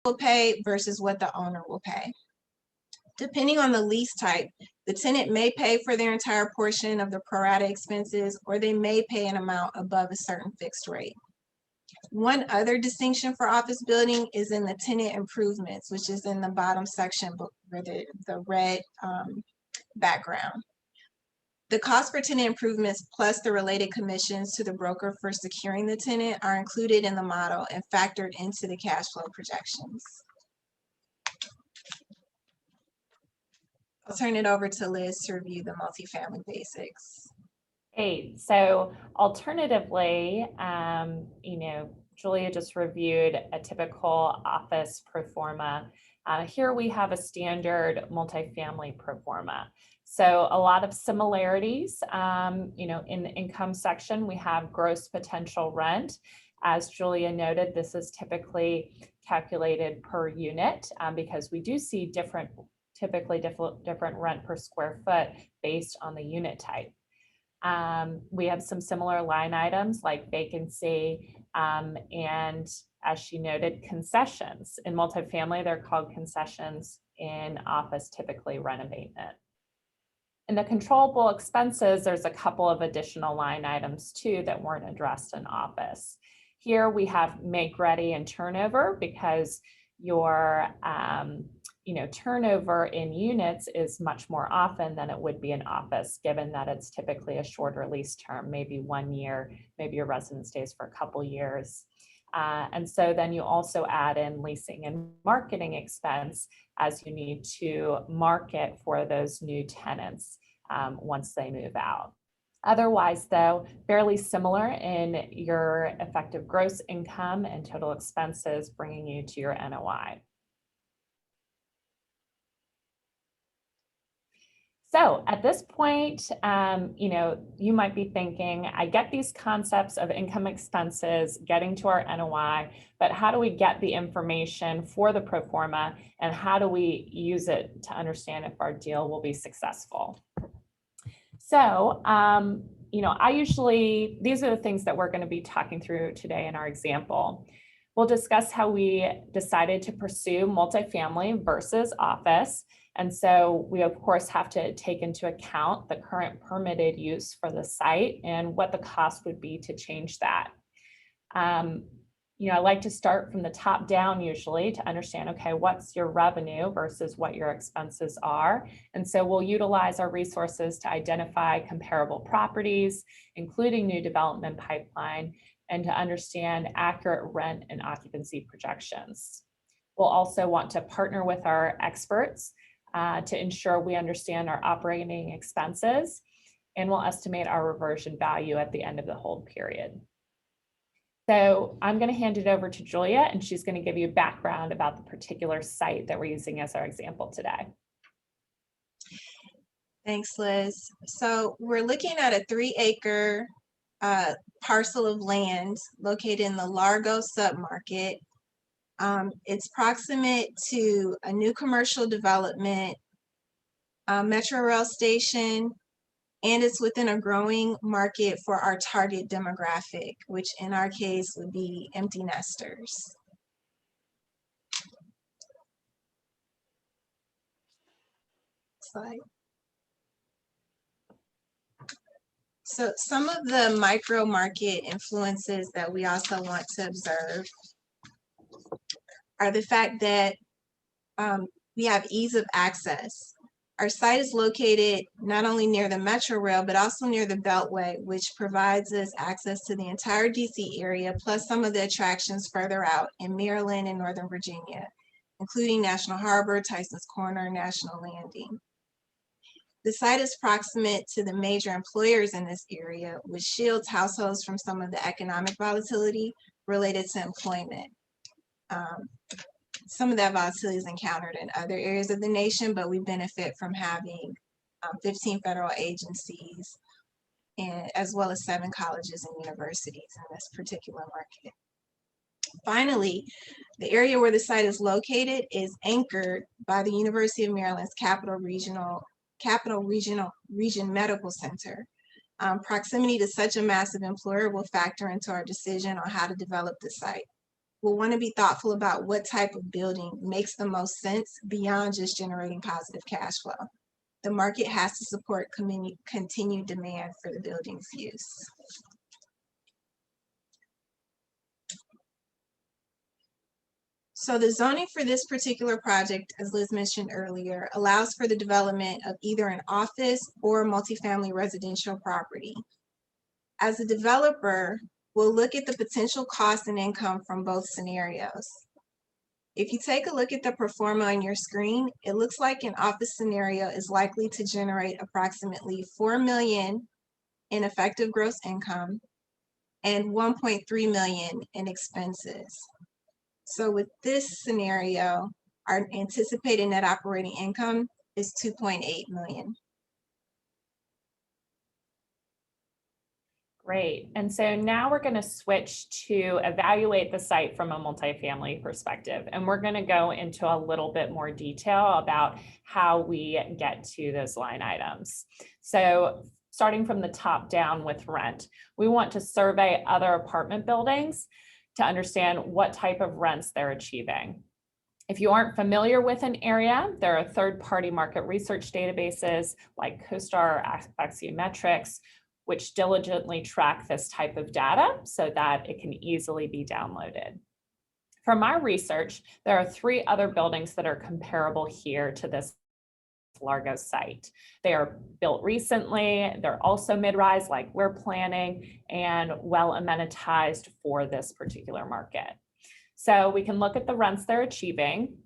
will pay versus what the owner will pay. Depending on the lease type, the tenant may pay for their entire portion of the pro rata expenses, or they may pay an amount above a certain fixed rate. One other distinction for office building is in the tenant improvements, which is in the bottom section where the red background. The cost for tenant improvements plus the related commissions to the broker for securing the tenant are included in the model and factored into the cash flow projections. I'll turn it over to Liz to review the multifamily basics. Hey, so alternatively, Julia just reviewed a typical office pro forma. Here we have a standard multifamily pro forma. So a lot of similarities, in the income section, we have gross potential rent. As Julia noted, this is typically calculated per unit because we do see typically different rent per square foot based on the unit type. We have some similar line items like vacancy and, as she noted, concessions. In multifamily, they're called concessions. In office, typically rent abatement. In the controllable expenses, there's a couple of additional line items too that weren't addressed in office. Here we have make ready and turnover because your turnover in units is much more often than it would be in office, given that it's typically a shorter lease term, maybe 1 year, maybe your resident stays for a couple years. And so then you also add in leasing and marketing expense as you need to market for those new tenants once they move out. Otherwise, though, fairly similar in your effective gross income and total expenses, bringing you to your NOI. So at this point, you might be thinking, I get these concepts of income expenses, getting to our NOI, but how do we get the information for the pro forma and how do we use it to understand if our deal will be successful? So, these are the things that we're going to be talking through today in our example. We'll discuss how we decided to pursue multifamily versus office. And so we, of course, have to take into account the current permitted use for the site and what the cost would be to change that. I like to start from the top down usually to understand, okay, what's your revenue versus what your expenses are. And so we'll utilize our resources to identify comparable properties, including new development pipeline, and to understand accurate rent and occupancy projections. We'll also want to partner with our experts to ensure we understand our operating expenses, and we'll estimate our reversion value at the end of the hold period. So I'm going to hand it over to Julia, and she's going to give you a background about the particular site that we're using as our example today. Thanks, Liz. So we're looking at a 3-acre parcel of land located in the Largo submarket. It's proximate to a new commercial development, Metro Rail station, and it's within a growing market for our target demographic, which in our case would be empty nesters. Slide. So some of the micro market influences that we also want to observe are the fact that we have ease of access. Our site is located not only near the Metro Rail, but also near the Beltway, which provides us access to the entire DC area, plus some of the attractions further out in Maryland and Northern Virginia, including National Harbor, Tyson's Corner, National Landing. The site is proximate to the major employers in this area, which shields households from some of the economic volatility related to employment. Some of that volatility is encountered in other areas of the nation, but we benefit from having 15 federal agencies and as well as 7 colleges and universities in this particular market. Finally, the area where the site is located is anchored by the University of Maryland's Capital Region Medical Center. Proximity to such a massive employer will factor into our decision on how to develop the site. will want to be thoughtful about what type of building makes the most sense beyond just generating positive cash flow. The market has to support continued demand for the building's use. So the zoning for this particular project, as Liz mentioned earlier, allows for the development of either an office or multifamily residential property. As a developer, we'll look at the potential cost and income from both scenarios. If you take a look at the proforma on your screen, it looks like an office scenario is likely to generate approximately $4 million in effective gross income and $1.3 million in expenses. So with this scenario, our anticipated net operating income is $2.8 million. Great. And so now we're going to switch to evaluate the site from a multifamily perspective. And we're going to go into a little bit more detail about how we get to those line items. So starting from the top down with rent, we want to survey other apartment buildings to understand what type of rents they're achieving. If you aren't familiar with an area, there are third-party market research databases like CoStar or Axiometrics, which diligently track this type of data so that it can easily be downloaded. From our research, there are 3 other buildings that are comparable here to this Largo site. They are built recently, they're also mid-rise like we're planning, and well amenitized for this particular market. So we can look at the rents they're achieving.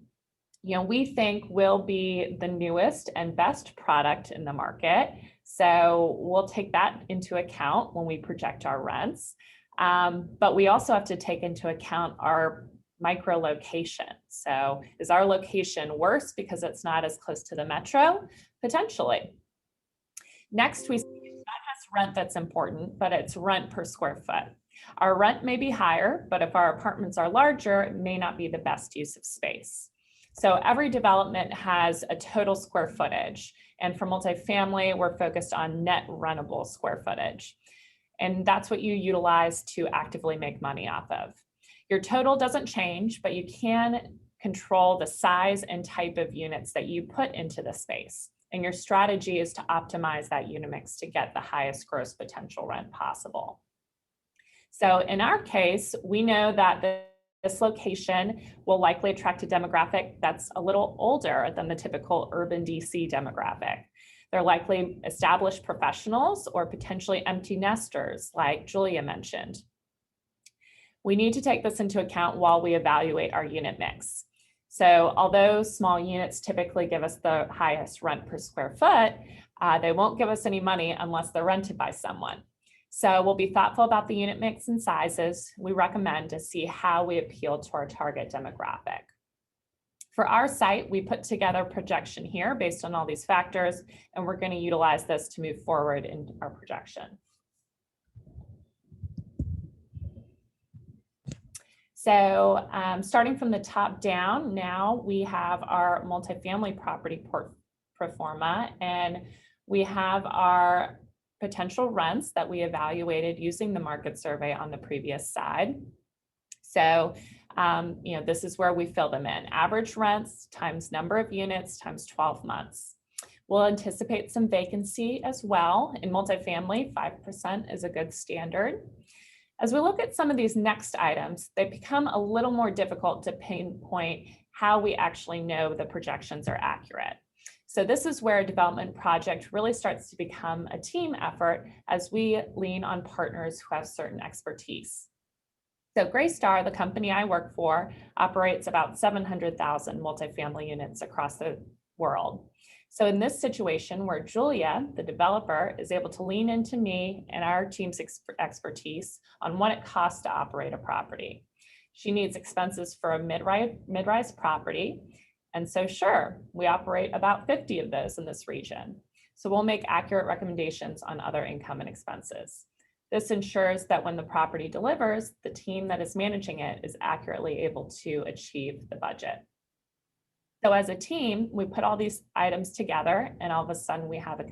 You know, we think we'll be the newest and best product in the market. So we'll take that into account when we project our rents. But we also have to take into account our micro location. So is our location worse because it's not as close to the metro? Potentially. Next, we see not just rent that's important, but it's rent per square foot. Our rent may be higher, but if our apartments are larger, it may not be the best use of space. So every development has a total square footage. And for multifamily, we're focused on net rentable square footage. And that's what you utilize to actively make money off of. Your total doesn't change, but you can control the size and type of units that you put into the space. And your strategy is to optimize that unit mix to get the highest gross potential rent possible. So in our case, we know that this location will likely attract a demographic that's a little older than the typical urban DC demographic. They're likely established professionals or potentially empty nesters, like Julia mentioned. We need to take this into account while we evaluate our unit mix. So although small units typically give us the highest rent per square foot, they won't give us any money unless they're rented by someone. So we'll be thoughtful about the unit mix and sizes we recommend to see how we appeal to our target demographic. For our site, we put together a projection here based on all these factors, and we're going to utilize this to move forward in our projection. So starting from the top down, now we have our multifamily property proforma, and we have our potential rents that we evaluated using the market survey on the previous side. So, this is where we fill them in. Average rents times number of units times 12 months. We'll anticipate some vacancy as well. In multifamily, 5% is a good standard. As we look at some of these next items, they become a little more difficult to pinpoint how we actually know the projections are accurate. So this is where a development project really starts to become a team effort as we lean on partners who have certain expertise. So Greystar, the company I work for, operates about 700,000 multifamily units across the world. So in this situation where Julia, the developer, is able to lean into me and our team's expertise on what it costs to operate a property. She needs expenses for a mid-rise property. And so sure, we operate about 50 of those in this region. So we'll make accurate recommendations on other income and expenses. This ensures that when the property delivers, the team that is managing it is accurately able to achieve the budget. So as a team, we put all these items together, and all of a sudden we have a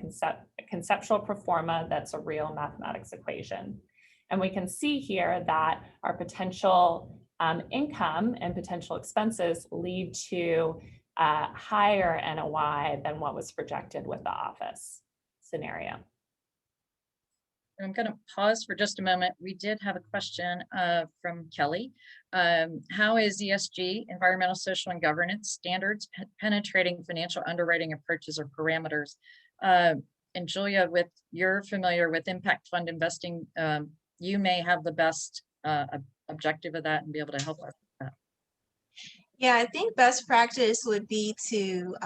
conceptual proforma that's a real mathematics equation. And we can see here that our potential income and potential expenses lead to higher NOI than what was projected with the office scenario. I'm going to pause for just a moment. We did have a question from Kelly. How is ESG, environmental, social, and governance standards penetrating financial underwriting approaches or parameters? And Julia, you're familiar with impact fund investing, you may have the best objective of that and be able to help us with that. Yeah, I think best practice would be to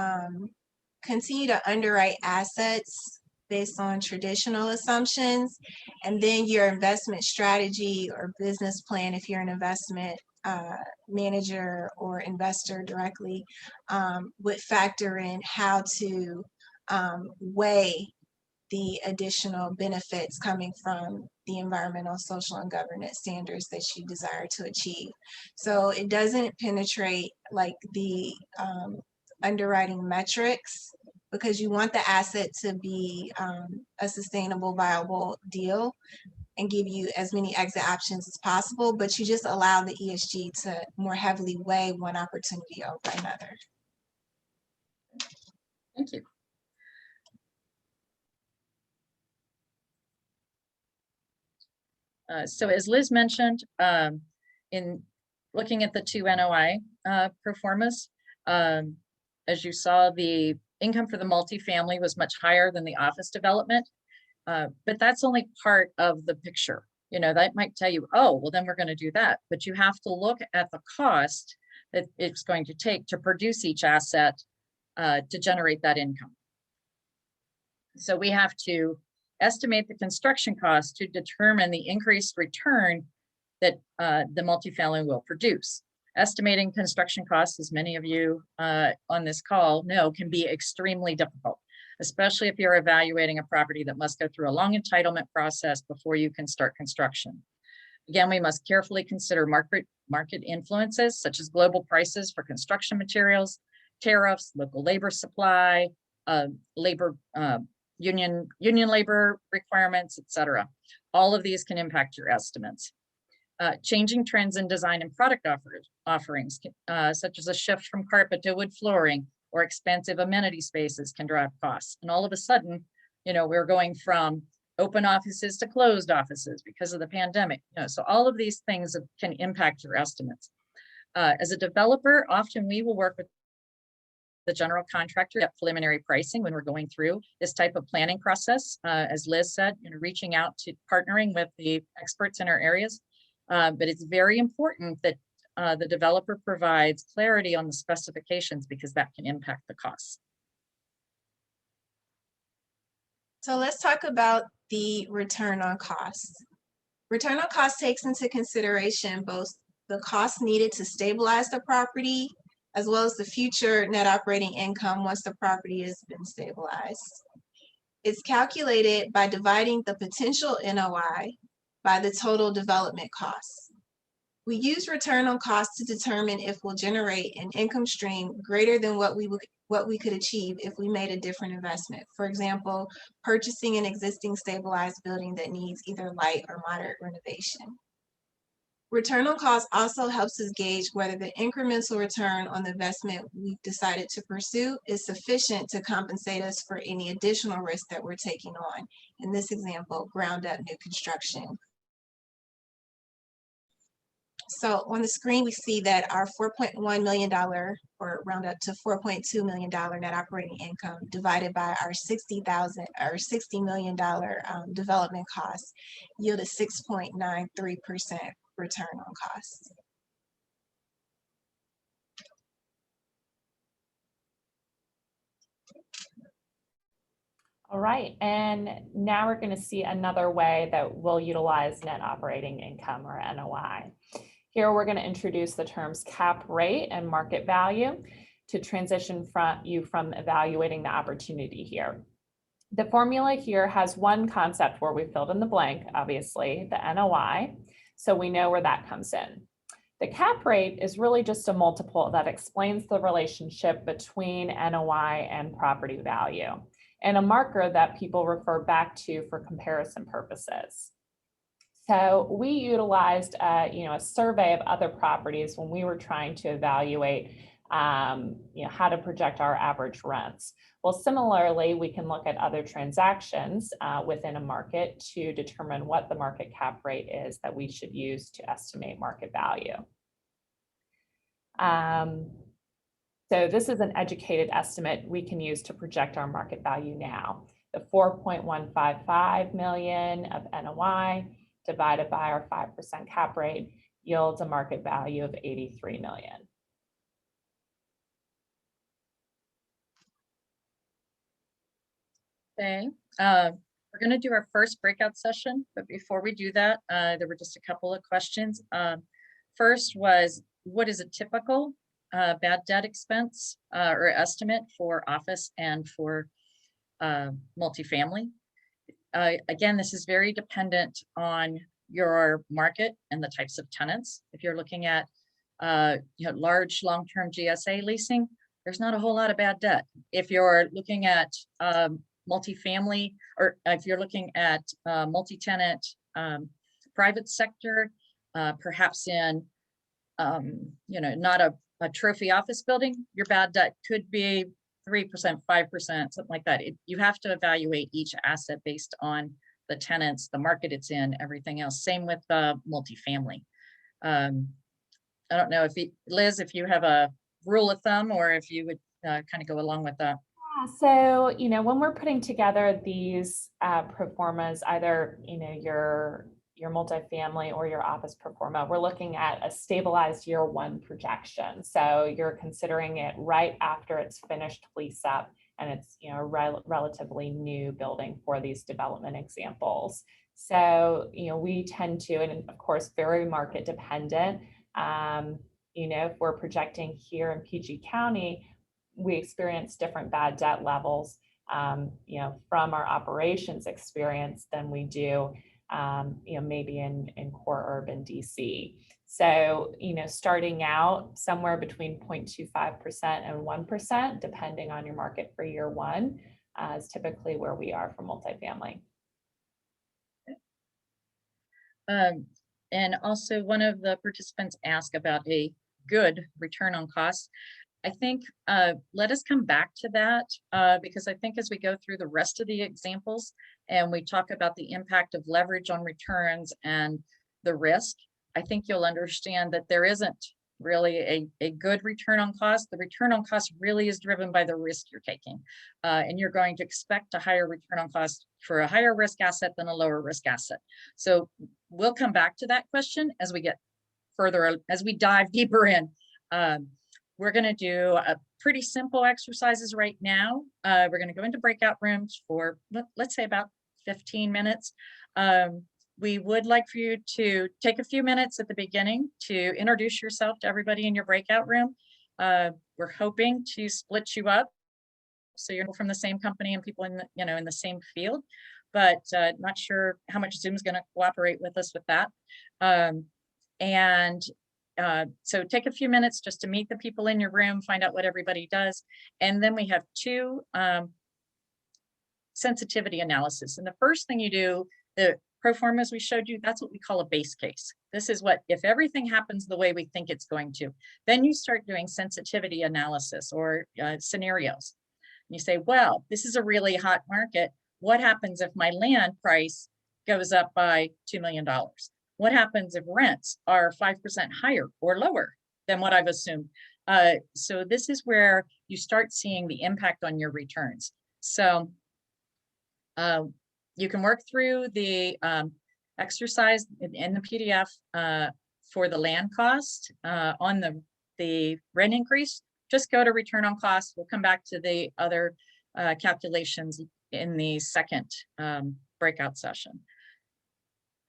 continue to underwrite assets based on traditional assumptions, and then your investment strategy or business plan, if you're an investment manager or investor directly, would factor in how to weigh the additional benefits coming from the environmental, social, and governance standards that you desire to achieve. So it doesn't penetrate like the underwriting metrics, because you want the asset to be a sustainable, viable deal and give you as many exit options as possible, but you just allow the ESG to more heavily weigh one opportunity over another. Thank you. So as Liz mentioned, in looking at the two NOI proformas, as you saw, the income for the multifamily was much higher than the office development, but that's only part of the picture. You know, that might tell you, oh, well, then we're going to do that. But you have to look at the cost that it's going to take to produce each asset to generate that income. So we have to estimate the construction cost to determine the increased return that the multifamily will produce. Estimating construction costs, as many of you on this call know, can be extremely difficult, especially if you're evaluating a property that must go through a long entitlement process before you can start construction. Again, we must carefully consider market influences such as global prices for construction materials, tariffs, local labor supply, union labor requirements, etc. All of these can impact your estimates. Changing trends in design and product offerings, such as a shift from carpet to wood flooring or expansive amenity spaces, can drive costs. And all of a sudden, you know, we're going from open offices to closed offices because of the pandemic. You know, so all of these things can impact your estimates. As a developer, often we will work with the general contractor at preliminary pricing when we're going through this type of planning process. As Liz said, you know, reaching out to partnering with the experts in our areas. But it's very important that the developer provides clarity on the specifications, because that can impact the costs. So let's talk about the return on costs. Return on cost takes into consideration both the cost needed to stabilize the property, as well as the future net operating income once the property has been stabilized. It's calculated by dividing the potential NOI by the total development costs. We use return on cost to determine if we'll generate an income stream greater than what we could achieve if we made a different investment. For example, purchasing an existing stabilized building that needs either light or moderate renovation. Return on cost also helps us gauge whether the incremental return on the investment we've decided to pursue is sufficient to compensate us for any additional risk that we're taking on. In this example, ground up new construction. So on the screen, we see that our $4.1 million, or round up to $4.2 million net operating income divided by our $60 million development costs yielded 6.93% return on costs. All right, and now we're going to see another way that we'll utilize net operating income, or NOI. Here we're going to introduce the terms cap rate and market value to transition you from evaluating the opportunity here. The formula here has one concept where we filled in the blank, obviously, the NOI, so we know where that comes in. The cap rate is really just a multiple that explains the relationship between NOI and property value, and a marker that people refer back to for comparison purposes. So we utilized, a survey of other properties when we were trying to evaluate, how to project our average rents. Well, similarly, we can look at other transactions within a market to determine what the market cap rate is that we should use to estimate market value. So this is an educated estimate we can use to project our market value now. The 4.155 million of NOI divided by our 5% cap rate yields a market value of 83 million. Okay, we're going to do our first breakout session, but before we do that, there were just a couple of questions. First was, what is a typical bad debt expense or estimate for office and for multifamily? Again, this is very dependent on your market and the types of tenants. If you're looking at large long-term GSA leasing, there's not a whole lot of bad debt. If you're looking at multifamily, or if you're looking at multi-tenant private sector, perhaps in not a trophy office building, your bad debt could be 3%, 5%, something like that. You have to evaluate each asset based on the tenants, the market it's in, everything else. Same with multifamily. I don't know if Liz, if you have a rule of thumb, or if you would kind of go along with that. So, when we're putting together these proformas, either, your multifamily or your office proforma, we're looking at a stabilized year one projection. So you're considering it right after it's finished lease up, and it's, a relatively new building for these development examples. So, we tend to, and of course, very market dependent. If we're projecting here in PG County, we experience different bad debt levels, from our operations experience than we do, maybe in core urban DC. So, starting out somewhere between 0.25% and 1%, depending on your market for year one, is typically where we are for multifamily. And also, one of the participants asked about a good return on cost. I think let us come back to that because I think as we go through the rest of the examples and we talk about the impact of leverage on returns and the risk, I think you'll understand that there isn't really a good return on cost. The return on cost really is driven by the risk you're taking. And you're going to expect a higher return on cost for a higher risk asset than a lower risk asset. So we'll come back to that question as we get further, as we dive deeper in. We're going to do a pretty simple exercises right now. We're going to go into breakout rooms for, let's say, about 15 minutes. We would like for you to take a few minutes at the beginning to introduce yourself to everybody in your breakout room. We're hoping to split you up so you're from the same company and people in the, in the same field, but not sure how much Zoom is going to cooperate with us with that. So take a few minutes just to meet the people in your room, find out what everybody does. And then we have two sensitivity analysis. And the first thing you do, the proformas we showed you, that's what we call a base case. This is what, if everything happens the way we think it's going to, then you start doing sensitivity analysis or scenarios. And you say, well, this is a really hot market. What happens if my land price goes up by $2 million? What happens if rents are 5% higher or lower than what I've assumed? So this is where you start seeing the impact on your returns. So you can work through the exercise in the PDF for the land cost on the rent increase. Just go to return on cost. We'll come back to the other calculations in the second breakout session.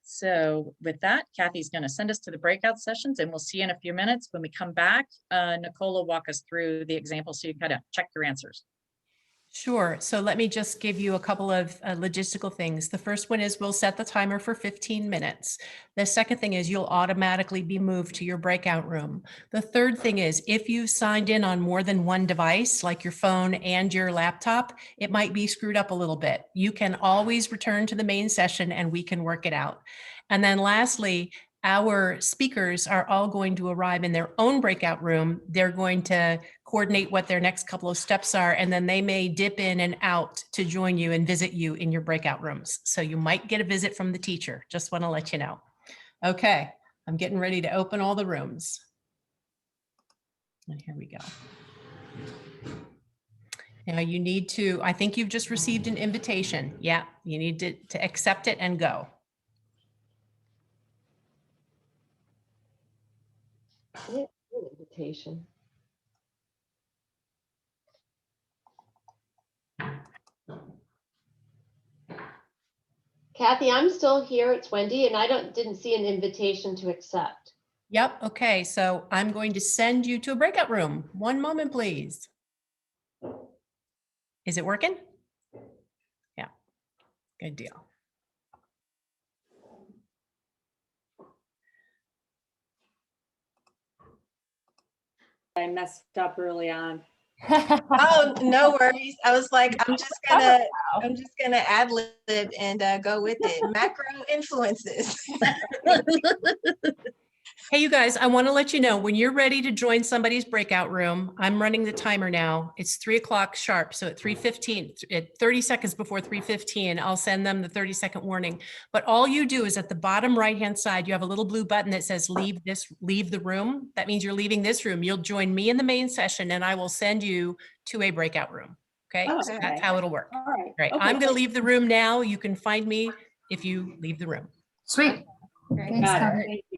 So with that, Kathy's going to send us to the breakout sessions, and we'll see you in a few minutes. When we come back, Nicole will walk us through the example so you kind of check your answers. Sure. So let me just give you a couple of logistical things. The first one is we'll set the timer for 15 minutes. The second thing is you'll automatically be moved to your breakout room. The third thing is if you signed in on more than one device, like your phone and your laptop, it might be screwed up a little bit. You can always return to the main session and we can work it out. And then lastly, our speakers are all going to arrive in their own breakout room. They're going to coordinate what their next couple of steps are, and then they may dip in and out to join you and visit you in your breakout rooms. So you might get a visit from the teacher. Just want to let you know. Okay, I'm getting ready to open all the rooms. And here we go. Now you need to, I think you've just received an invitation. Yeah, you need to accept it and go. Invitation. Kathy, I'm still here. It's Wendy, and I didn't see an invitation to accept. Yep. Okay. So I'm going to send you to a breakout room. One moment, please. Is it working? Yeah. Good deal. I messed up early on. Oh, no worries. I was like, I'm just gonna ad lib and go with it. Macro influences. Hey, you guys, I want to let you know when you're ready to join somebody's breakout room, I'm running the timer now. It's 3 o'clock sharp. So at 3:15, at 30 seconds before 3:15, I'll send them the 30-second warning. But all you do is at the bottom right-hand side, you have a little blue button that says leave the room. That means you're leaving this room. You'll join me in the main session and I will send you to a breakout room. Okay, Oh, so okay. that's how it'll work. All right. Right, Okay, I'm going to great. leave the room now. You can find me if you leave the room. Sweet. Great. Got it. Kathy. Thank you.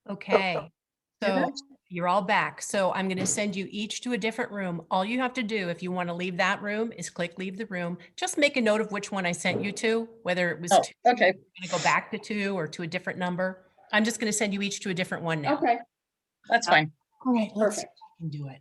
Okay, You're so back. you're all back. So I'm going to send you each to a different room. All you have to do if you want to leave that room is click leave the room. Just make a note of which one I sent you to, whether it was Oh, two, okay, you're going to go back to 2 or to a different number. I'm just going to send you each to a different one now. Okay, that's fine. All right, let's see if perfect. I can do it.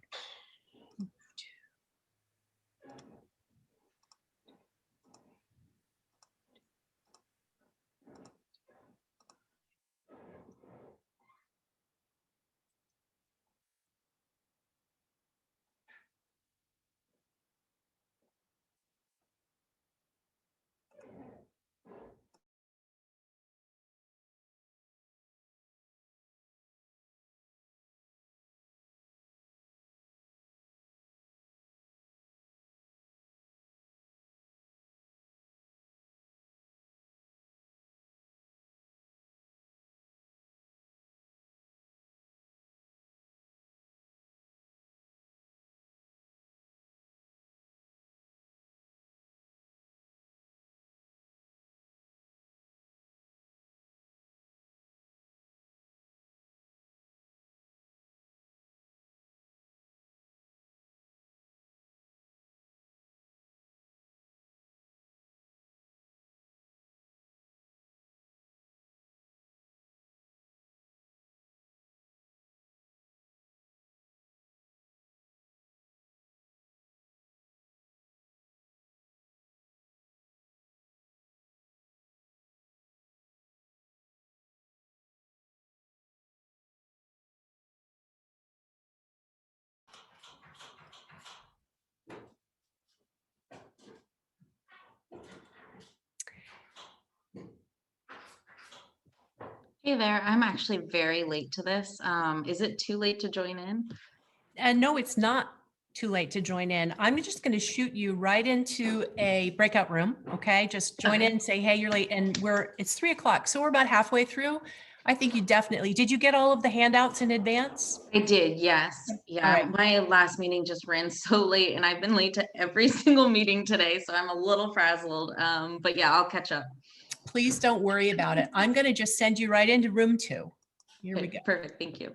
Hey there, I'm actually very late to this. Is it too late to join in? And no, it's not too late to join in. I'm just going to shoot you right into a breakout room. Okay. Just join in, say, hey, you're late. And it's 3:00. So we're about halfway through. I think you definitely, did you get all of the handouts in advance? I did, yes. Yeah, right. my last meeting just ran so late and I've been late to every single meeting today, so I'm a little frazzled. But yeah, I'll catch up. Please don't worry about it. I'm going to just send you right into room 2. Here we Okay, go. perfect, thank you.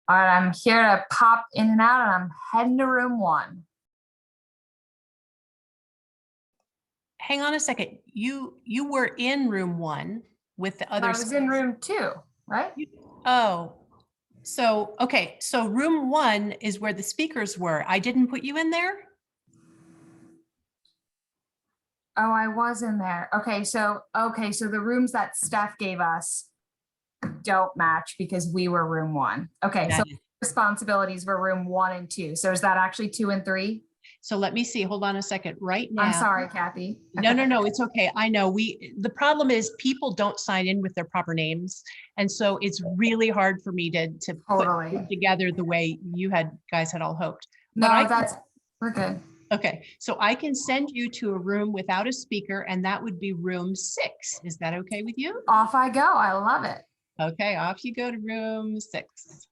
All right, I'm here to pop in and out, and I'm heading to room 1. Hang on a second. You were in room 1 with the I others. was in room 2, right? Oh, so, okay. So room 1 is where the speakers were. I didn't put you in there? Oh, I was in there. Okay, so the rooms that Steph gave us don't match because we were room 1. Okay, so Yeah. responsibilities were room 1 and 2. So is that actually 2 and 3? So let me see. Hold on a second. Right now. I'm sorry, Kathy. No, it's okay. I know the problem is people don't sign in with their proper names. And so it's really hard for me to put Totally. it together the way you guys had all hoped. No, But we're good. okay. So I can send you to a room without a speaker, and that would be room 6. Is that okay with you? Off I go. I love it. Okay, off you go to room 6.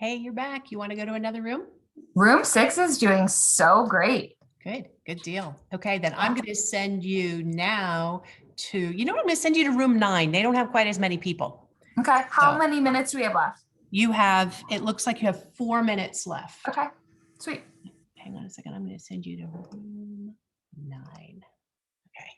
Hey, you're back. You want to go to another room? Room 6 is doing so great. Good deal. Okay, then I'm going to send you now to, you know what, I'm going to send you to room 9. They don't have quite as many people. Okay, how So- many minutes do we have left? You have, it looks like you have 4 minutes left. Okay, sweet. Hang on a second. I'm going to send you to room 9. Okay.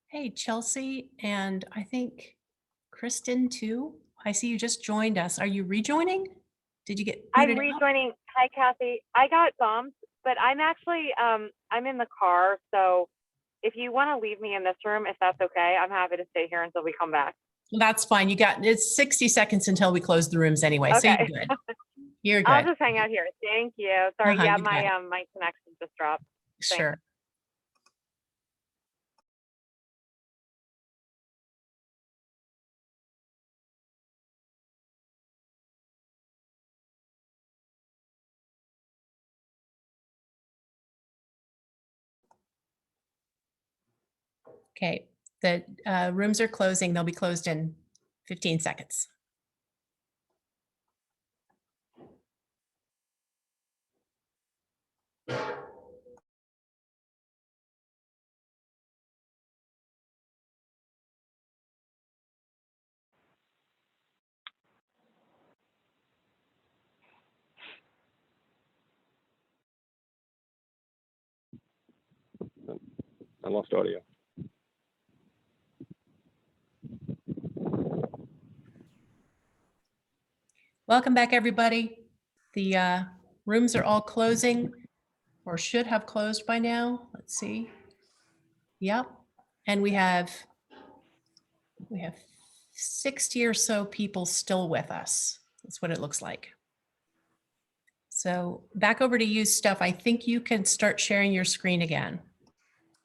Hey, Chelsea, and I think Kristen too. I see you just joined us. Are you rejoining? Did you get I'm booted out? rejoining. Hi, Kathy. I got bumped, but I'm actually I'm in the car. So if you want to leave me in this room, if that's okay, I'm happy to stay here until we come back. That's fine. You got, it's 60 seconds until we close the rooms anyway. So Okay. you're good. You're I'll good. just hang out here. Thank you. Sorry. Uh-huh, Yeah, you got my it. my connection just dropped. Sure. Okay, the rooms are closing. They'll be closed in 15 seconds. I lost audio. Welcome back, everybody. The rooms are all closing or should have closed by now. Let's see. Yep. And we have 60 or so people still with us. That's what it looks like. So back over to you, Steph. I think you can start sharing your screen again.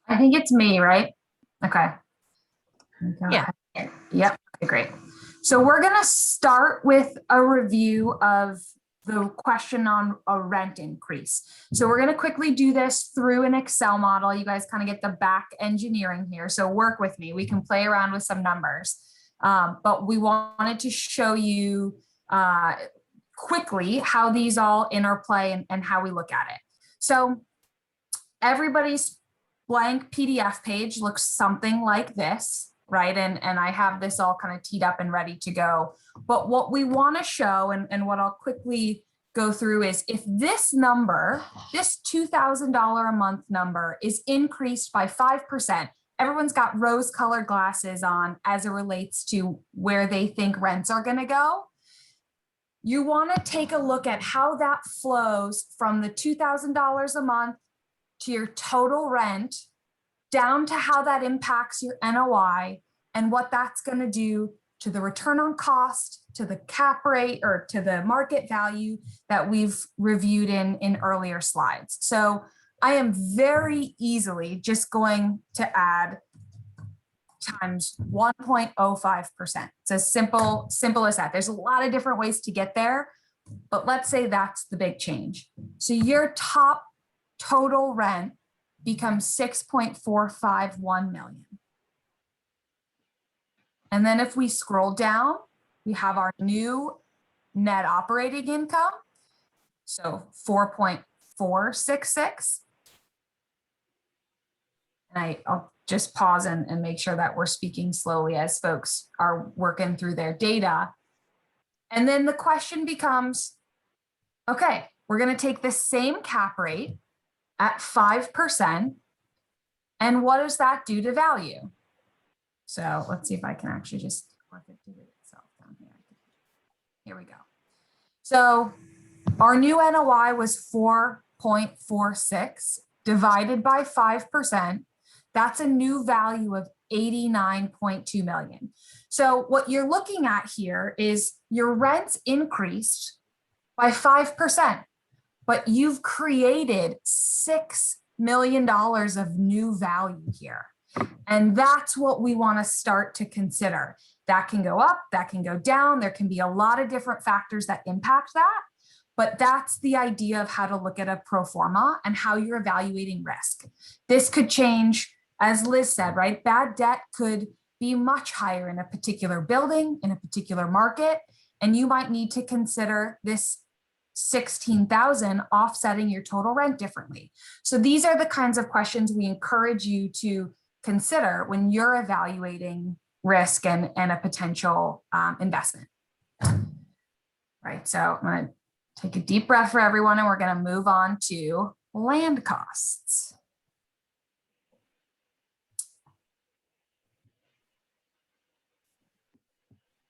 I think it's me, right? Okay. Yeah. Yep. Okay, great. So we're going to start with a review of the question on a rent increase. So we're going to quickly do this through an Excel model. You guys kind of get the back engineering here. So work with me. We can play around with some numbers. But we wanted to show you quickly how these all interplay and how we look at it. So everybody's blank PDF page looks something like this, right? And I have this all kind of teed up and ready to go. But what we want to show and what I'll quickly go through is if this number, this $2,000 a month number is increased by 5%, everyone's got rose-colored glasses on as it relates to where they think rents are going to go. You want to take a look at how that flows from the $2,000 a month to your total rent down to how that impacts your NOI and what that's going to do to the return on cost, to the cap rate, or to the market value that we've reviewed in earlier slides. So I am very easily just going to add times 1.05%. It's as simple as that. There's a lot of different ways to get there, but let's say that's the big change. So your top total rent becomes 6.451 million. And then if we scroll down, we have our new net operating income. So 4.466. And I'll just pause and make sure that we're speaking slowly as folks are working through their data. And then the question becomes, okay, we're going to take the same cap rate at 5%. And what does that do to value? So let's see if I can actually just work it through itself down here. Here we go. So our new NOI was 4.46 divided by 5%. That's a new value of 89.2 million. So what you're looking at here is your rents increased by 5%, but you've created $6 million of new value here. And that's what we want to start to consider. That can go up, that can go down. There can be a lot of different factors that impact that. But that's the idea of how to look at a pro forma and how you're evaluating risk. This could change, as Liz said, right? Bad debt could be much higher in a particular building, in a particular market, and you might need to consider this 16,000 offsetting your total rent differently. So these are the kinds of questions we encourage you to consider when you're evaluating risk and a potential investment. Right, so I'm going to take a deep breath for everyone, and we're going to move on to land costs.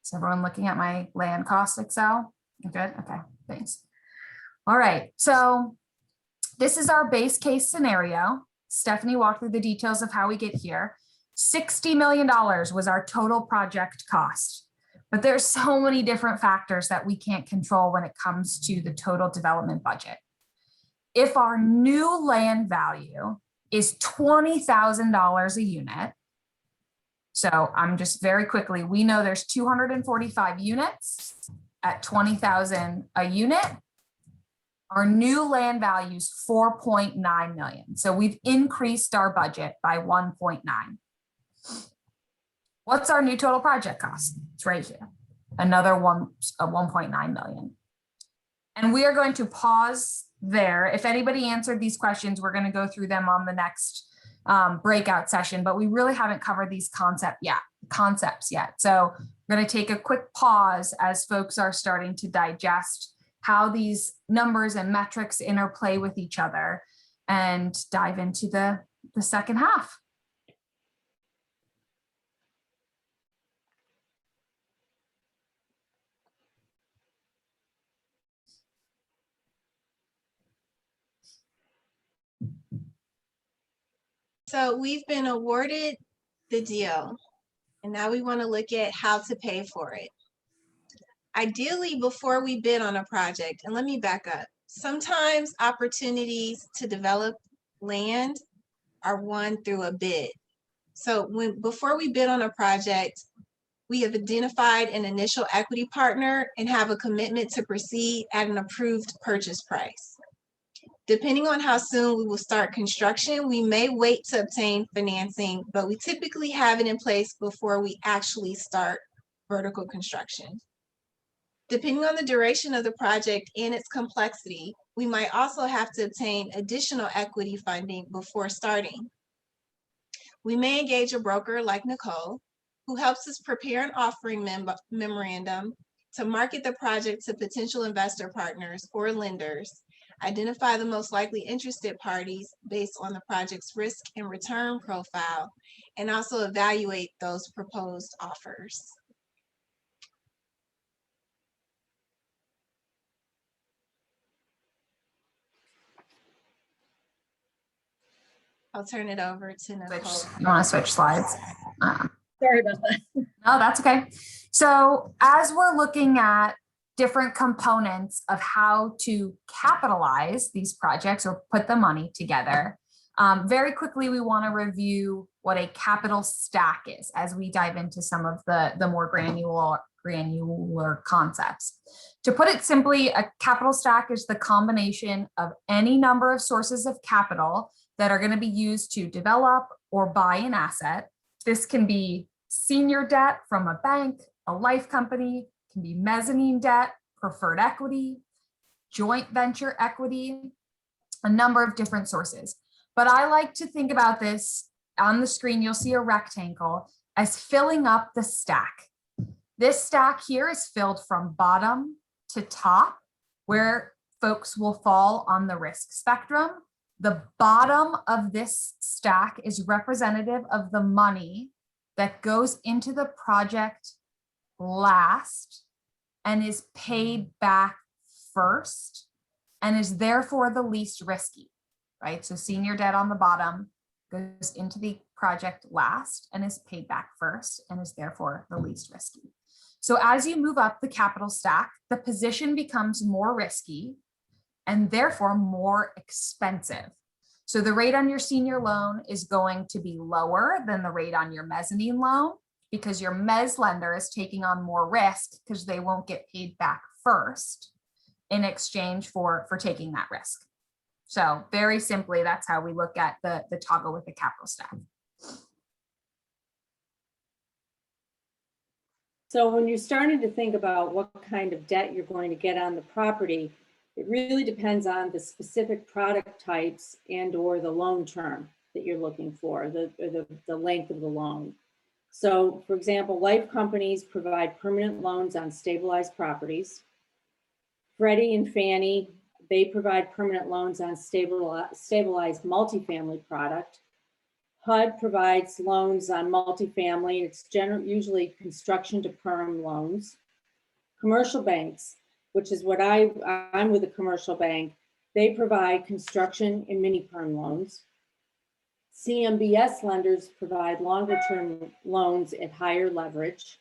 Is everyone looking at my land cost Excel? You're good? Okay, thanks. All right, so this is our base case scenario. Stephanie walked through the details of how we get here. $60 million was our total project cost, but there's so many different factors that we can't control when it comes to the total development budget. If our new land value is $20,000 a unit, so I'm just very quickly, we know there's 245 units at 20,000 a unit. Our new land value is 4.9 million. So we've increased our budget by 1.9. What's our new total project cost? It's right here. Another 1.9 million. And we are going to pause there. If anybody answered these questions, we're going to go through them on the next breakout session, but we really haven't covered these concepts yet. So we're going to take a quick pause as folks are starting to digest how these numbers and metrics interplay with each other and dive into the second half. So we've been awarded the deal, And now we want to look at how to pay for it. Ideally, before we bid on a project, and let me back up. Sometimes opportunities to develop land are won through a bid. So before we bid on a project, we have identified an initial equity partner and have a commitment to proceed at an approved purchase price. Depending on how soon we will start construction, we may wait to obtain financing, but we typically have it in place before we actually start vertical construction. Depending on the duration of the project and its complexity, we might also have to obtain additional equity funding before starting. We may engage a broker like Nicole, who helps us prepare an offering memorandum to market the project to potential investor partners or lenders, identify the most likely interested parties based on the project's risk and return profile, and also evaluate those proposed offers. I'll turn it over to Nicole. You want to switch slides? Sorry about that. No, that's okay. So as we're looking at different components of how to capitalize these projects or put the money together, very quickly, we want to review what a capital stack is as we dive into some of the more granular concepts. To put it simply, a capital stack is the combination of any number of sources of capital that are going to be used to develop or buy an asset. This can be senior debt from a bank, a life company, can be mezzanine debt, preferred equity, joint venture equity, a number of different sources. But I like to think about this on the screen. You'll see a rectangle as filling up the stack. This stack here is filled from bottom to top, where folks will fall on the risk spectrum. The bottom of this stack is representative of the money that goes into the project last and is paid back first and is therefore the least risky, right? So senior debt on the bottom goes into the project last and is paid back first and is therefore the least risky. So as you move up the capital stack, the position becomes more risky and therefore more expensive. So the rate on your senior loan is going to be lower than the rate on your mezzanine loan because your mezz lender is taking on more risk because they won't get paid back first in exchange for taking that risk. So very simply, that's how we look at the toggle with the capital stack. So when you're starting to think about what kind of debt you're going to get on the property, it really depends on the specific product types and or the loan term that you're looking for, the length of the loan. So for example, life companies provide permanent loans on stabilized properties. Freddie and Fannie, they provide permanent loans on stabilized multifamily product. HUD provides loans on multifamily, and it's usually construction to perm loans. Commercial banks, which is what I'm with a commercial bank, they provide construction and mini perm loans. CMBS lenders provide longer term loans at higher leverage.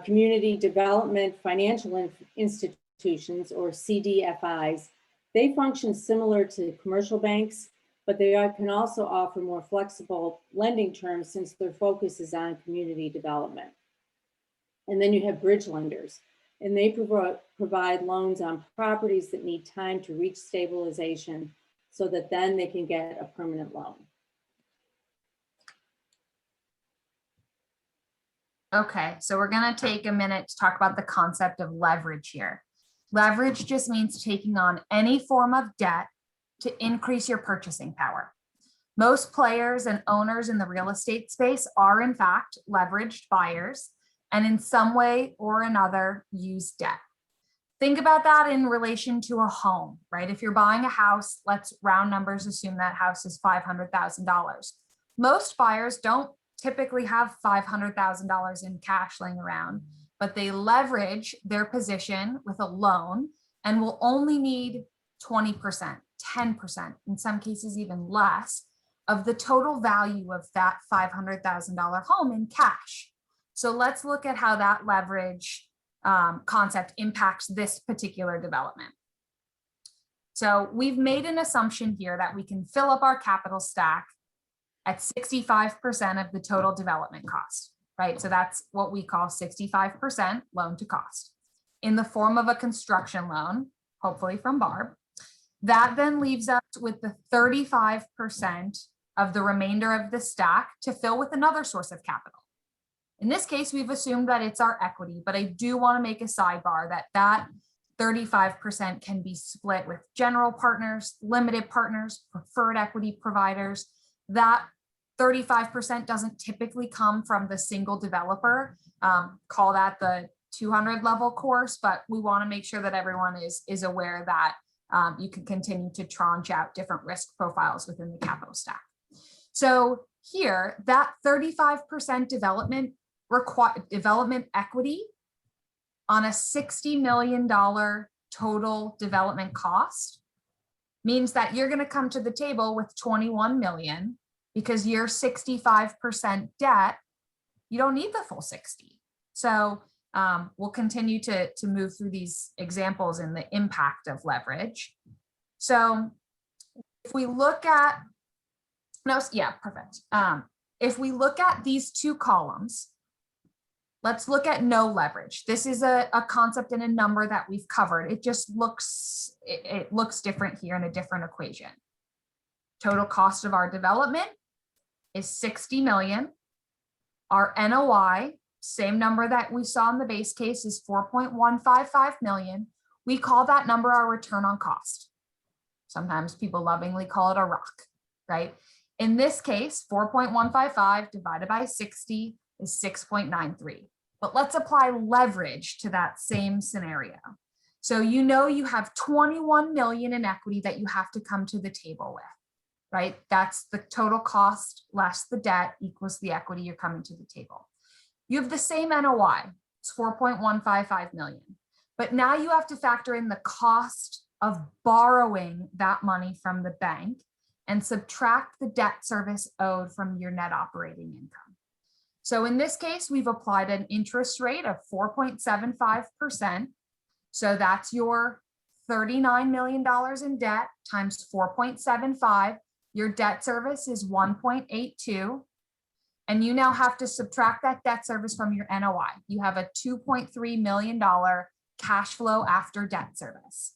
Community development financial institutions, or CDFIs, they function similar to commercial banks, but they can also offer more flexible lending terms since their focus is on community development. And then you have bridge lenders, and they provide loans on properties that need time to reach stabilization so that then they can get a permanent loan. Okay, so we're going to take a minute to talk about the concept of leverage here. Leverage just means taking on any form of debt to increase your purchasing power. Most players and owners in the real estate space are in fact leveraged buyers and in some way or another use debt. Think about that in relation to a home, right? If you're buying a house, let's round numbers, assume that house is $500,000. Most buyers don't typically have $500,000 in cash laying around, but they leverage their position with a loan and will only need 20%, 10%, in some cases even less of the total value of that $500,000 home in cash. So let's look at how that leverage concept impacts this particular development. So we've made an assumption here that we can fill up our capital stack at 65% of the total development cost, right? So that's what we call 65% loan to cost in the form of a construction loan, hopefully from Barb. That then leaves us with the 35% of the remainder of the stack to fill with another source of capital. In this case, we've assumed that it's our equity, but I do want to make a sidebar that 35% can be split with general partners, limited partners, preferred equity providers. That 35% doesn't typically come from the single developer. Call that the 200 level course, but we want to make sure that everyone is aware that you can continue to tranche out different risk profiles within the capital stack. So here, that 35% development equity on a $60 million total development cost means that you're going to come to the table with 21 million because you're 65% debt. You don't need the full 60. So we'll continue to move through these examples in the impact of leverage. So if we look at, perfect. If we look at these two columns, let's look at no leverage. This is a concept and a number that we've covered. It just looks, it looks different here in a different equation. Total cost of our development is 60 million. Our NOI, same number that we saw in the base case, is 4.155 million. We call that number our return on cost. Sometimes people lovingly call it a ROC, right? In this case, 4.155 divided by 60 is 6.93. But let's apply leverage to that same scenario. So you know you have 21 million in equity that you have to come to the table with, right? That's the total cost less the debt equals the equity you're coming to the table. You have the same NOI, it's 4.155 million. But now you have to factor in the cost of borrowing that money from the bank and subtract the debt service owed from your net operating income. So in this case, we've applied an interest rate of 4.75%. So that's your $39 million in debt times 4.75. Your debt service is 1.82. And you now have to subtract that debt service from your NOI. You have a $2.3 million cash flow after debt service.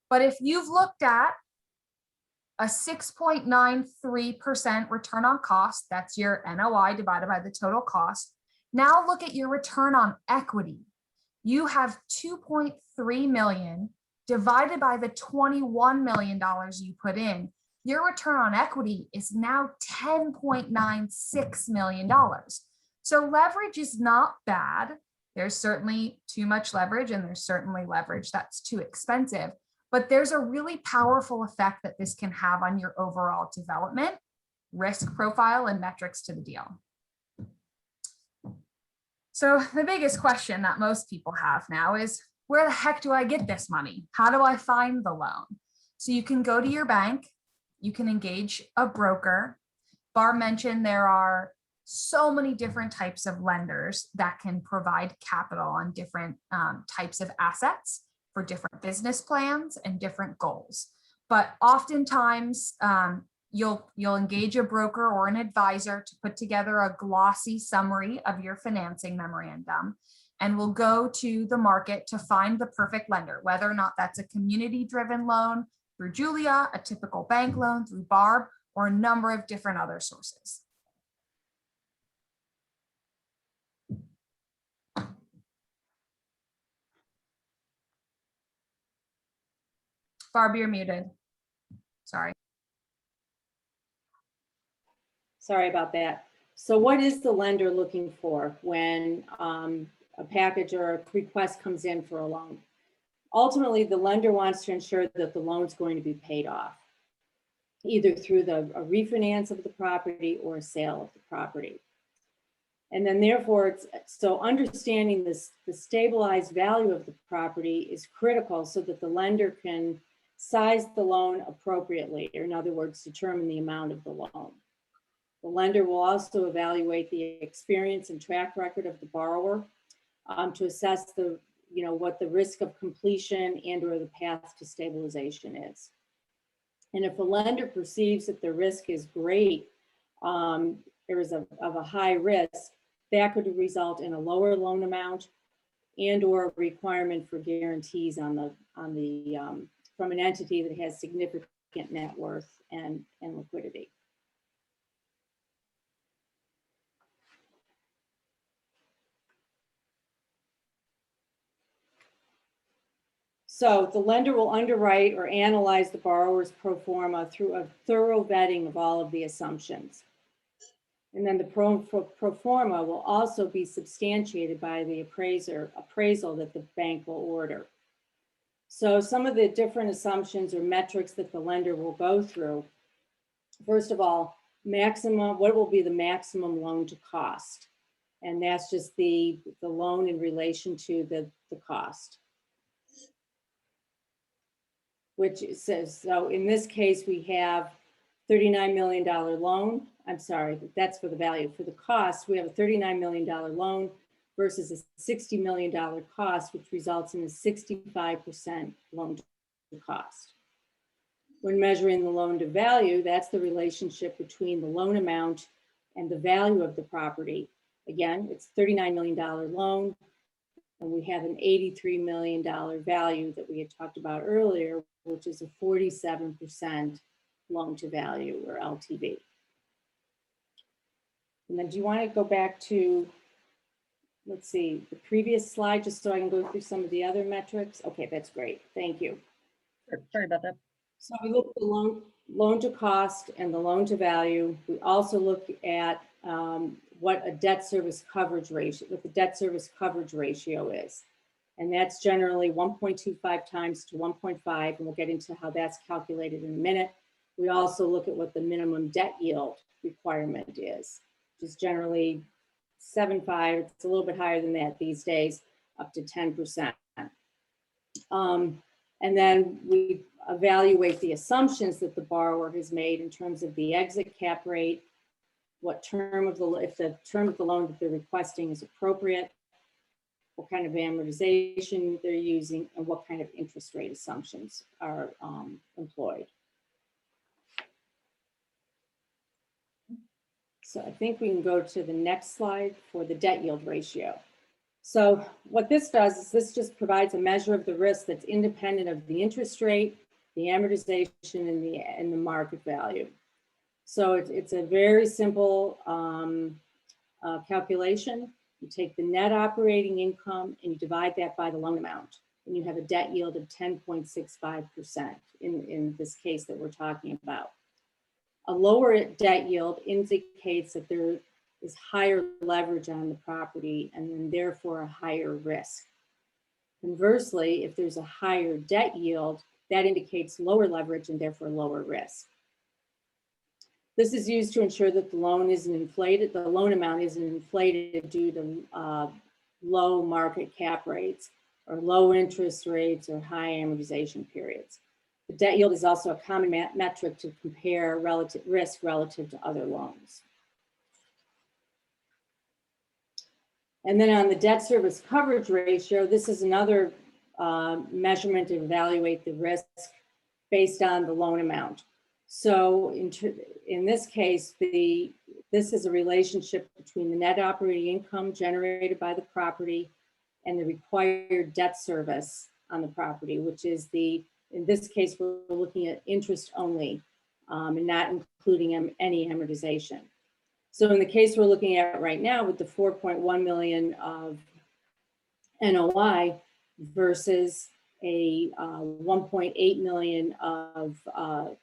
But if you've looked at a 6.93% return on cost, that's your NOI divided by the total cost. Now look at your return on equity. You have 2.3 million divided by the $21 million you put in. Your return on equity is now $10.96 million. So leverage is not bad. There's certainly too much leverage and there's certainly leverage that's too expensive. But there's a really powerful effect that this can have on your overall development, risk profile, and metrics to the deal. So the biggest question that most people have now is, where the heck do I get this money? How do I find the loan? So you can go to your bank, you can engage a broker. Barb mentioned there are so many different types of lenders that can provide capital on different types of assets for different business plans and different goals. But oftentimes you'll engage a broker or an advisor to put together a glossy summary of your financing memorandum, and we'll go to the market to find the perfect lender, whether or not that's a community-driven loan through Julia, a typical bank loan through Barb, or a number of different other sources. Barb, you're muted. Sorry. Sorry about that. So what is the lender looking for when a package or a request comes in for a loan? Ultimately, the lender wants to ensure that the loan is going to be paid off, either through a refinance of the property or a sale of the property. And then therefore, so understanding the stabilized value of the property is critical so that the lender can size the loan appropriately, or in other words, determine the amount of the loan. The lender will also evaluate the experience and track record of the borrower to assess what the risk of completion and or the path to stabilization is. And if a lender perceives that the risk is great, there is of a high risk, that could result in a lower loan amount and or a requirement for guarantees from an entity that has significant net worth and liquidity. So the lender will underwrite or analyze the borrower's pro forma through a thorough vetting of all of the assumptions. And then the pro forma will also be substantiated by the appraisal that the bank will order. So some of the different assumptions or metrics that the lender will go through. First of all, what will be the maximum loan to cost? And that's just the loan in relation to the cost. Which says, so in this case, we have $39 million loan. I'm sorry, that's for the value. For the cost, we have a $39 million loan versus a $60 million cost, which results in a 65% loan to cost. When measuring the loan to value, that's the relationship between the loan amount and the value of the property. Again, it's $39 million loan, and we have an $83 million value that we had talked about earlier, which is a 47% loan to value, or LTV. And then do you want to go back to, let's see, the previous slide, just so I can go through some of the other metrics? Okay, that's great. Thank you. Sorry about that. So we look at the loan to cost and the loan to value. We also look at what the debt service coverage ratio is. And that's generally 1.25 times to 1.5, and we'll get into how that's calculated in a minute. We also look at what the minimum debt yield requirement is, which is generally 7.5. It's a little bit higher than that these days, up to 10%. And then we evaluate the assumptions that the borrower has made in terms of the exit cap rate, if the term of the loan that they're requesting is appropriate, what kind of amortization they're using, and what kind of interest rate assumptions are employed. So I think we can go to the next slide for the debt yield ratio. So what this does is this just provides a measure of the risk that's independent of the interest rate, the amortization, and the market value. So it's a very simple calculation. You take the net operating income and you divide that by the loan amount, and you have a debt yield of 10.65% in this case that we're talking about. A lower debt yield indicates that there is higher leverage on the property and then therefore a higher risk. Conversely, if there's a higher debt yield, that indicates lower leverage and therefore lower risk. This is used to ensure that the loan isn't inflated, the loan amount isn't inflated due to low market cap rates or low interest rates or high amortization periods. The debt yield is also a common metric to compare relative risk relative to other loans. And then on the debt service coverage ratio, this is another measurement to evaluate the risk based on the loan amount. So in this case, this is a relationship between the net operating income generated by the property and the required debt service on the property, which is in this case, we're looking at interest only and not including any amortization. So in the case we're looking at right now with the 4.1 million of NOI versus a 1.8 million of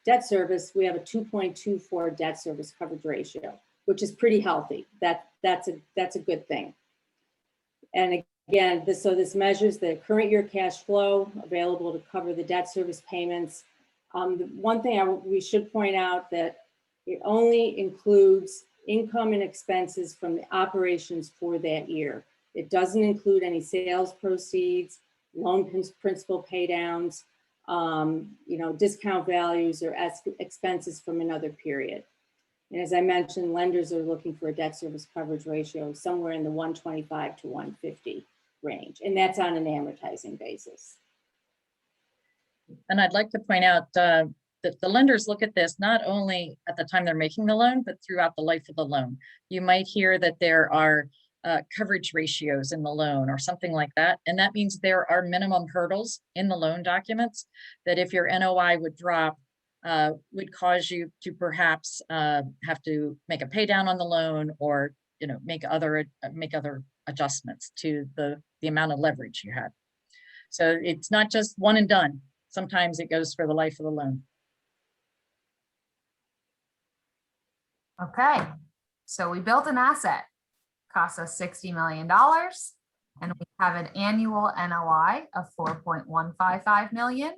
debt service, we have a 2.24 debt service coverage ratio, which is pretty healthy. That's a good thing. And again, this measures the current year cash flow available to cover the debt service payments. The one thing we should point out that it only includes income and expenses from the operations for that year. It doesn't include any sales proceeds, loan principal pay downs, discount values or expenses from another period. And as I mentioned, lenders are looking for a debt service coverage ratio somewhere in the 125 to 150 range, and that's on an amortizing basis. And I'd like to point out that the lenders look at this not only at the time they're making the loan, but throughout the life of the loan. You might hear that there are coverage ratios in the loan or something like that. And that means there are minimum hurdles in the loan documents that if your NOI would drop, would cause you to perhaps have to make a pay down on the loan or make other adjustments to the amount of leverage you had. So it's not just one and done. Sometimes it goes for the life of the loan. Okay, so we built an asset, cost us $60 million, and we have an annual NOI of 4.155 million.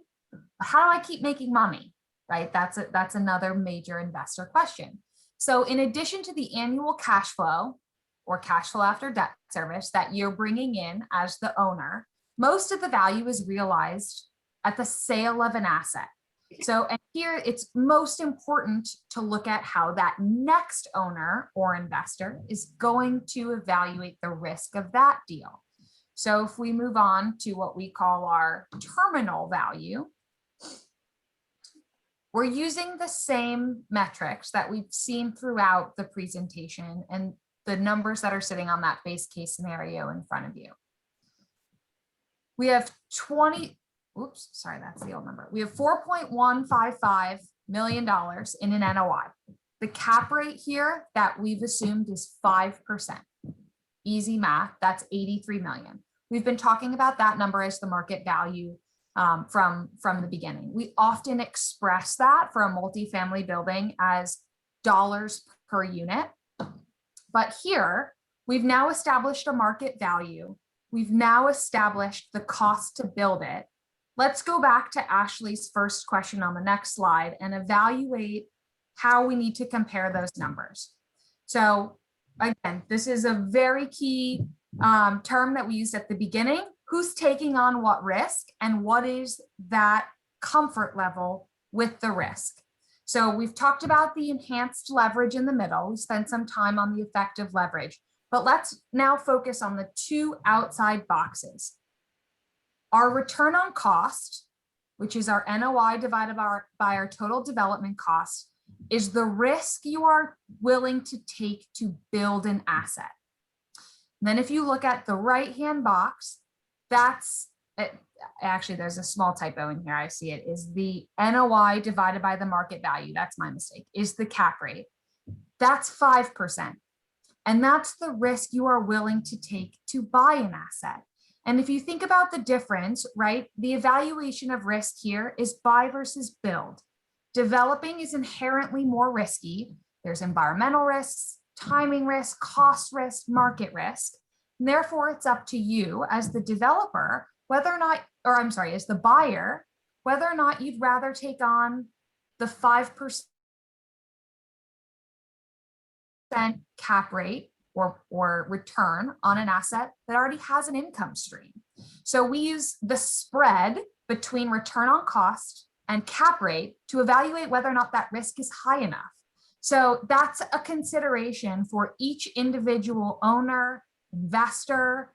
How do I keep making money, right? That's another major investor question. So in addition to the annual cash flow or cash flow after debt service that you're bringing in as the owner, most of the value is realized at the sale of an asset. So, and here it's most important to look at how that next owner or investor is going to evaluate the risk of that deal. So if we move on to what we call our terminal value, we're using the same metrics that we've seen throughout the presentation and the numbers that are sitting on that base case scenario in front of you. We have that's the old number. We have $4.155 million in an NOI. The cap rate here that we've assumed is 5%. Easy math, that's 83 million. We've been talking about that number as the market value from the beginning. We often express that for a multifamily building as dollars per unit. But here, we've now established a market value. We've now established the cost to build it. Let's go back to Ashley's first question on the next slide and evaluate how we need to compare those numbers. So again, this is a very key term that we used at the beginning. Who's taking on what risk and what is that comfort level with the risk? So we've talked about the enhanced leverage in the middle. We spent some time on the effective leverage, but let's now focus on the two outside boxes. Our return on cost, which is our NOI divided by our total development cost, is the risk you are willing to take to build an asset. And then if you look at the right-hand box, that's it. Actually, there's a small typo in here. I see it is the NOI divided by the market value. That's my mistake, is the cap rate. That's 5%. And that's the risk you are willing to take to buy an asset. And if you think about the difference, right, the evaluation of risk here is buy versus build. Developing is inherently more risky. There's environmental risks, timing risk, cost risk, market risk. And therefore, it's up to you as the developer, whether or not, or I'm sorry, as the buyer, whether or not you'd rather take on the 5% cap rate or return on an asset that already has an income stream. So we use the spread between return on cost and cap rate to evaluate whether or not that risk is high enough. So that's a consideration for each individual owner, investor,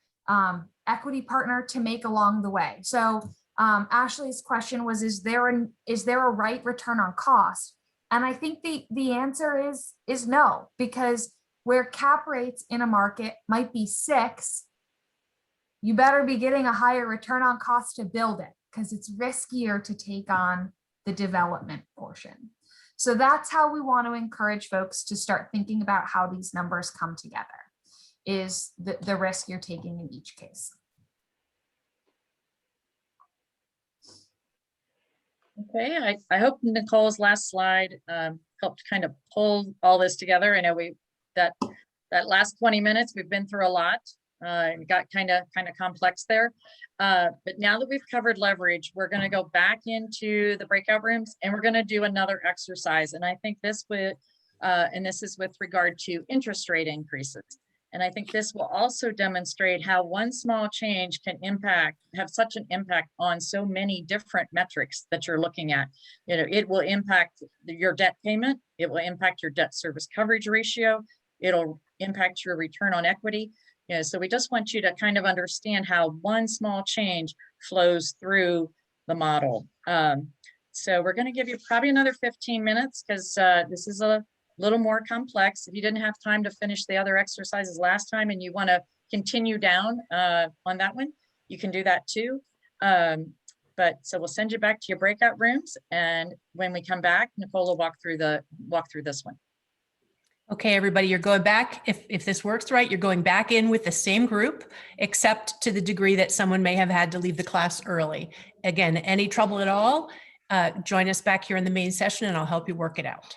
equity partner to make along the way. So Ashley's question was, is there a right return on cost? And I think the answer is no, because where cap rates in a market might be 6, you better be getting a higher return on cost to build it because it's riskier to take on the development portion. So that's how we want to encourage folks to start thinking about how these numbers come together, is the risk you're taking in each case. Okay, I hope Nicole's last slide helped kind of pull all this together. I know that last 20 minutes, we've been through a lot. It got kind of complex there. But now that we've covered leverage, we're going to go back into the breakout rooms and we're going to do another exercise. And I think this is with regard to interest rate increases. And I think this will also demonstrate how one small change can have such an impact on so many different metrics that you're looking at. You know, it will impact your debt payment. It will impact your debt service coverage ratio. It'll impact your return on equity. You know, so we just want you to kind of understand how one small change flows through the model. So we're going to give you probably another 15 minutes because this is a little more complex. If you didn't have time to finish the other exercises last time and you want to continue down on that one, you can do that too. But so we'll send you back to your breakout rooms, and when we come back, Nicole will walk through this one. Okay, everybody, you're going back. If this works right, you're going back in with the same group, except to the degree that someone may have had to leave the class early. Again, any trouble at all, join us back here in the main session and I'll help you work it out.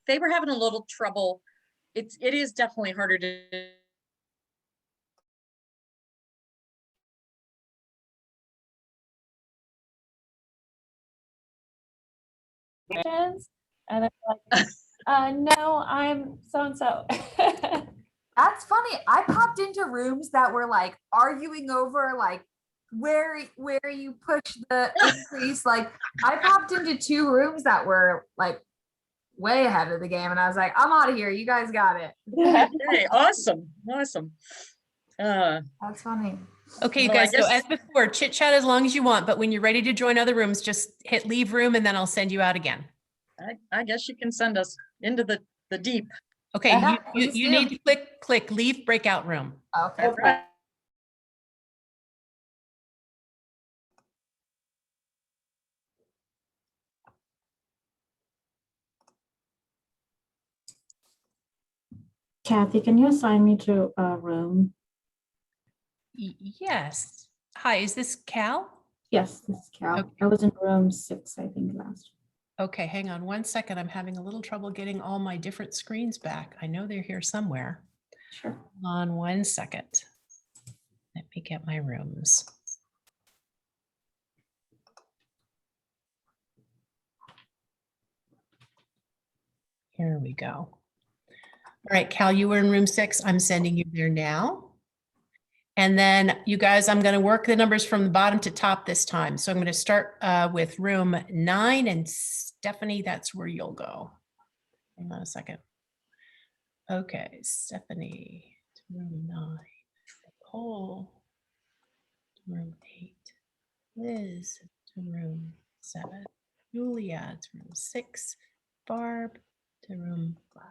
They were having a little trouble. It is definitely harder to And then like, no, I'm so-and-so. That's funny. I popped into rooms that were like arguing over like where you push the increase. Like I popped into 2 rooms that were like way ahead of the game, and I was like, I'm out of here. You guys got it. Okay, awesome. That's funny. Okay, you Well, I guys, so guess- as before, chit chat as long as you want, but when you're ready to join other rooms, just hit leave room and then I'll send you out again. I guess you can send us into the deep. Okay, Yeah, you please need do. to click leave breakout room. Okay. Okay. Kathy, can you assign me to a room? Yes. Hi, is this Cal? Yes, this is Cal. Okay. I was in room 6, I think, last. Okay, hang on one second. I'm having a little trouble getting all my different screens back. I know they're here somewhere. Sure. Hold on one second. Let me get my rooms. Here we go. All right, Cal, you were in room 6. I'm sending you there now. And then you guys, I'm going to work the numbers from the bottom to top this time. So I'm going to start with room 9, and Stephanie, that's where you'll go. Hang on a second. Okay, Stephanie to room 9, Nicole to room 8, Liz to room 7, Julia to room 6, Barb to room 5.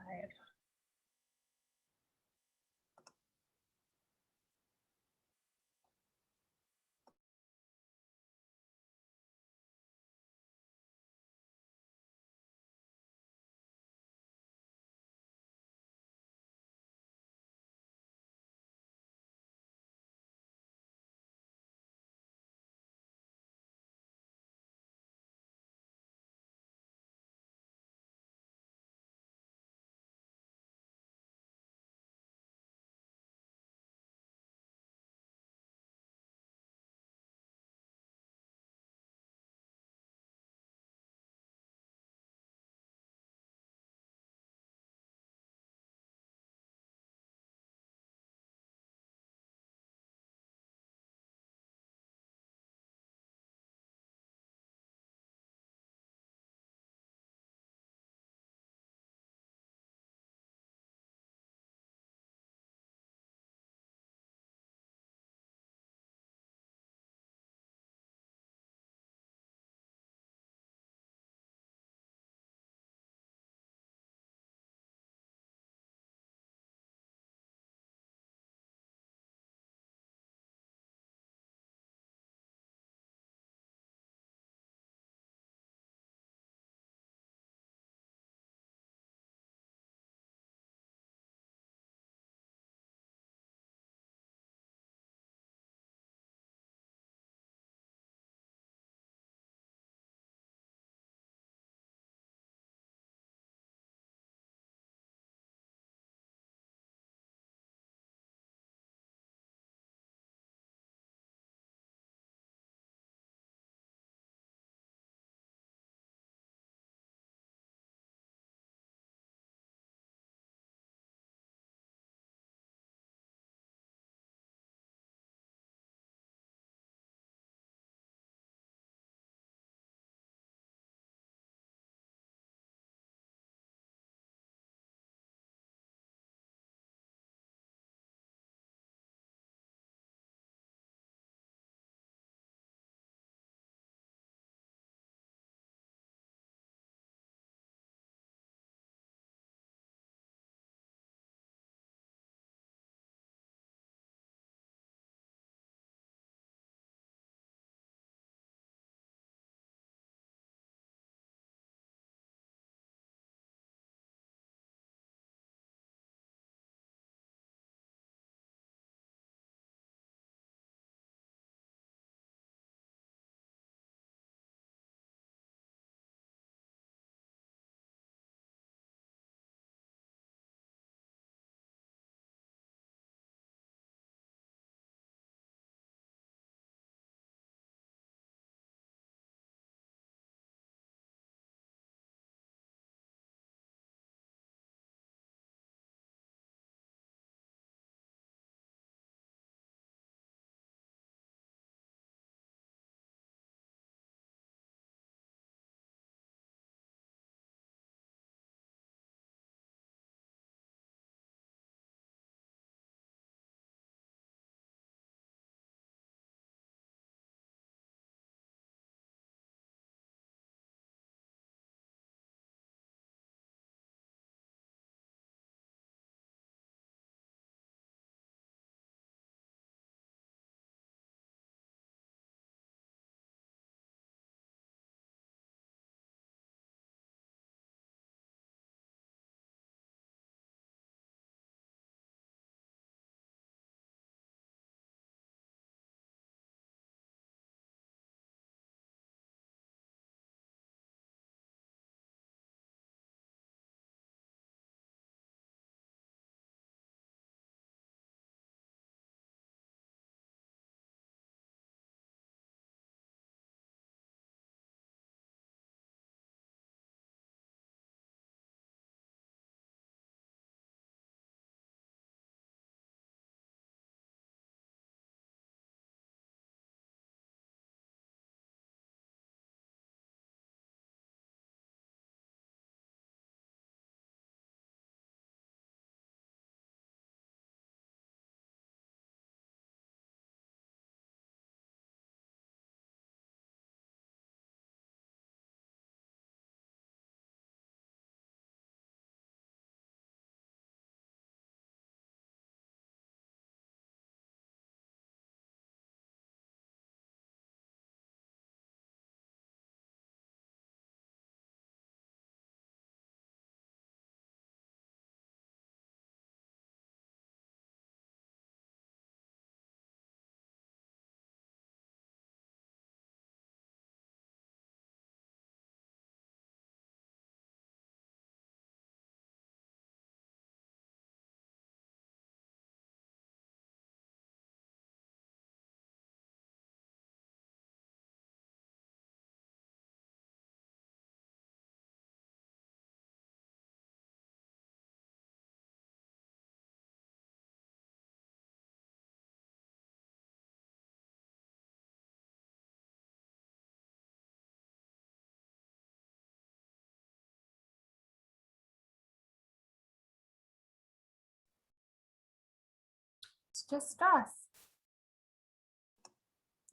discuss.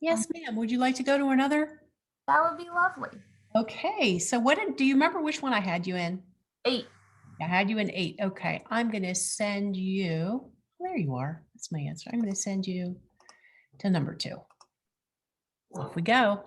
Yes, ma'am. Would you like to go to another? That would be lovely. Okay, so do you remember which one I had you in? 8. I had you in 8. Okay, I'm going to send you, there you are. That's my answer. I'm going to send you to number 2. Off we go.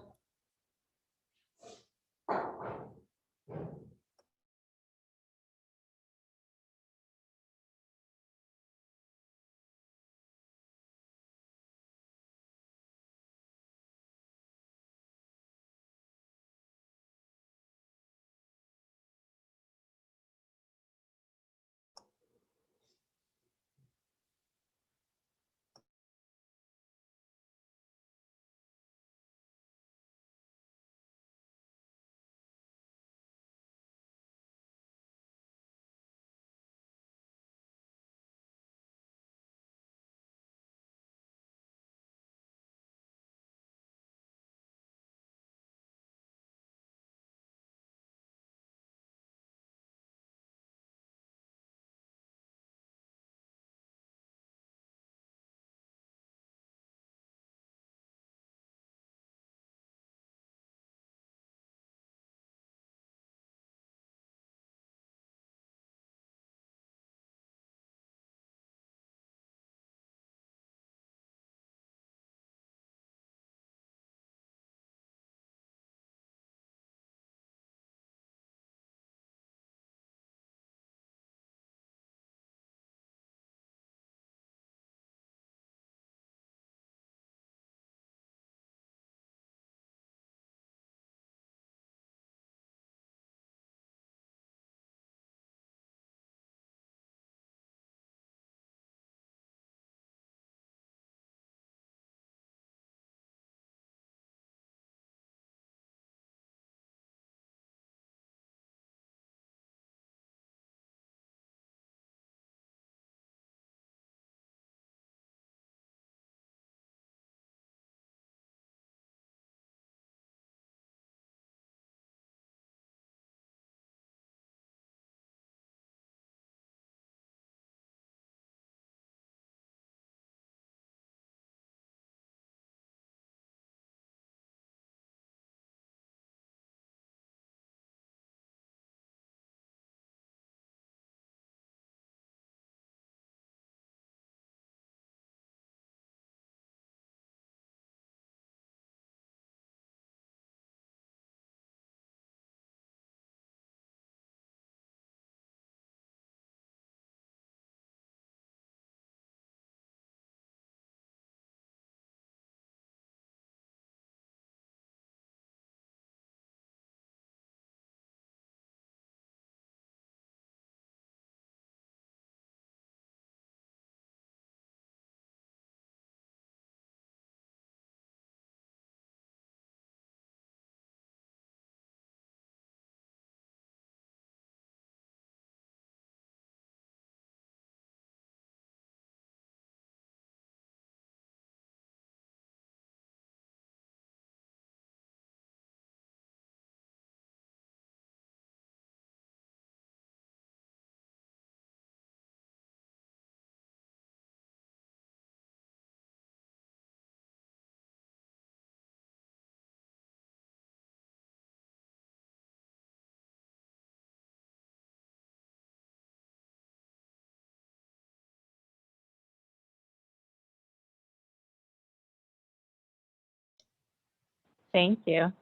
Thank you.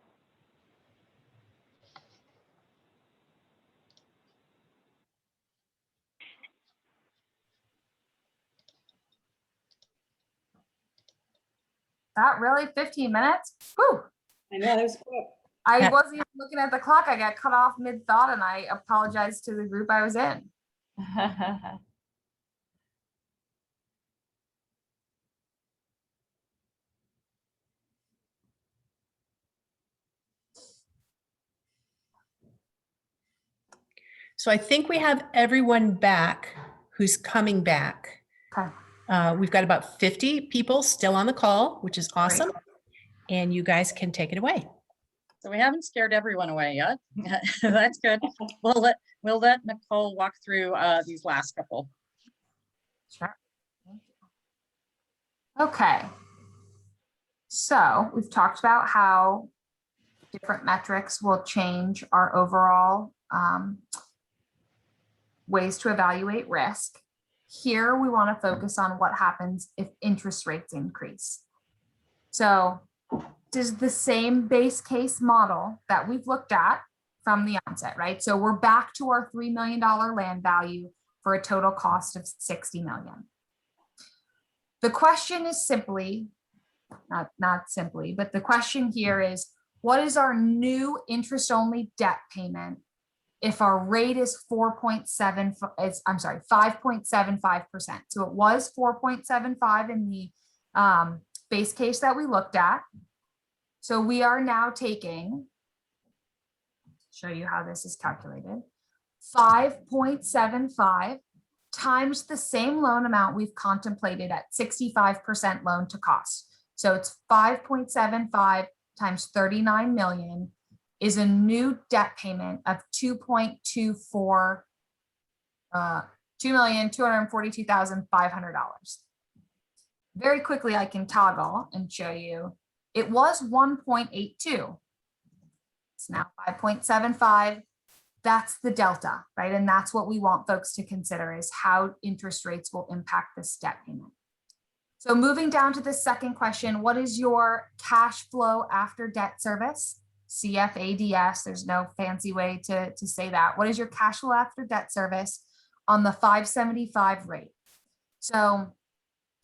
That really 15 minutes? Whew. I know, that was quick. I wasn't even looking at the clock. I got cut off mid-thought and I apologize to the group I was in. So I think we have everyone back who's coming back. Okay. We've got about 50 people still on the call, which is awesome. And you guys can take it away. So we haven't scared everyone away yet. That's good. We'll let Nicole walk through these last couple. Sure. Okay. So we've talked about how different metrics will change our overall ways to evaluate risk. Here, we want to focus on what happens if interest rates increase. So does the same base case model that we've looked at from the onset, right? So we're back to our $3 million land value for a total cost of $60 million. The question is simply, not simply, but the question here is, what is our new interest-only debt payment if our rate is 5.75%? So it was 4.75 in the base case that we looked at. So we are now taking, show you how this is calculated, 5.75 times the same loan amount we've contemplated at 65% loan to cost. So it's 5.75 times 39 million is a new debt payment of $2,242,500. Very quickly, I can toggle and show you it was 1.82. It's now 5.75. That's the delta, right? And that's what we want folks to consider, is how interest rates will impact this debt payment. So moving down to the second question, what is your cash flow after debt service? CFADS, there's no fancy way to say that. What is your cash flow after debt service on the 575 rate? So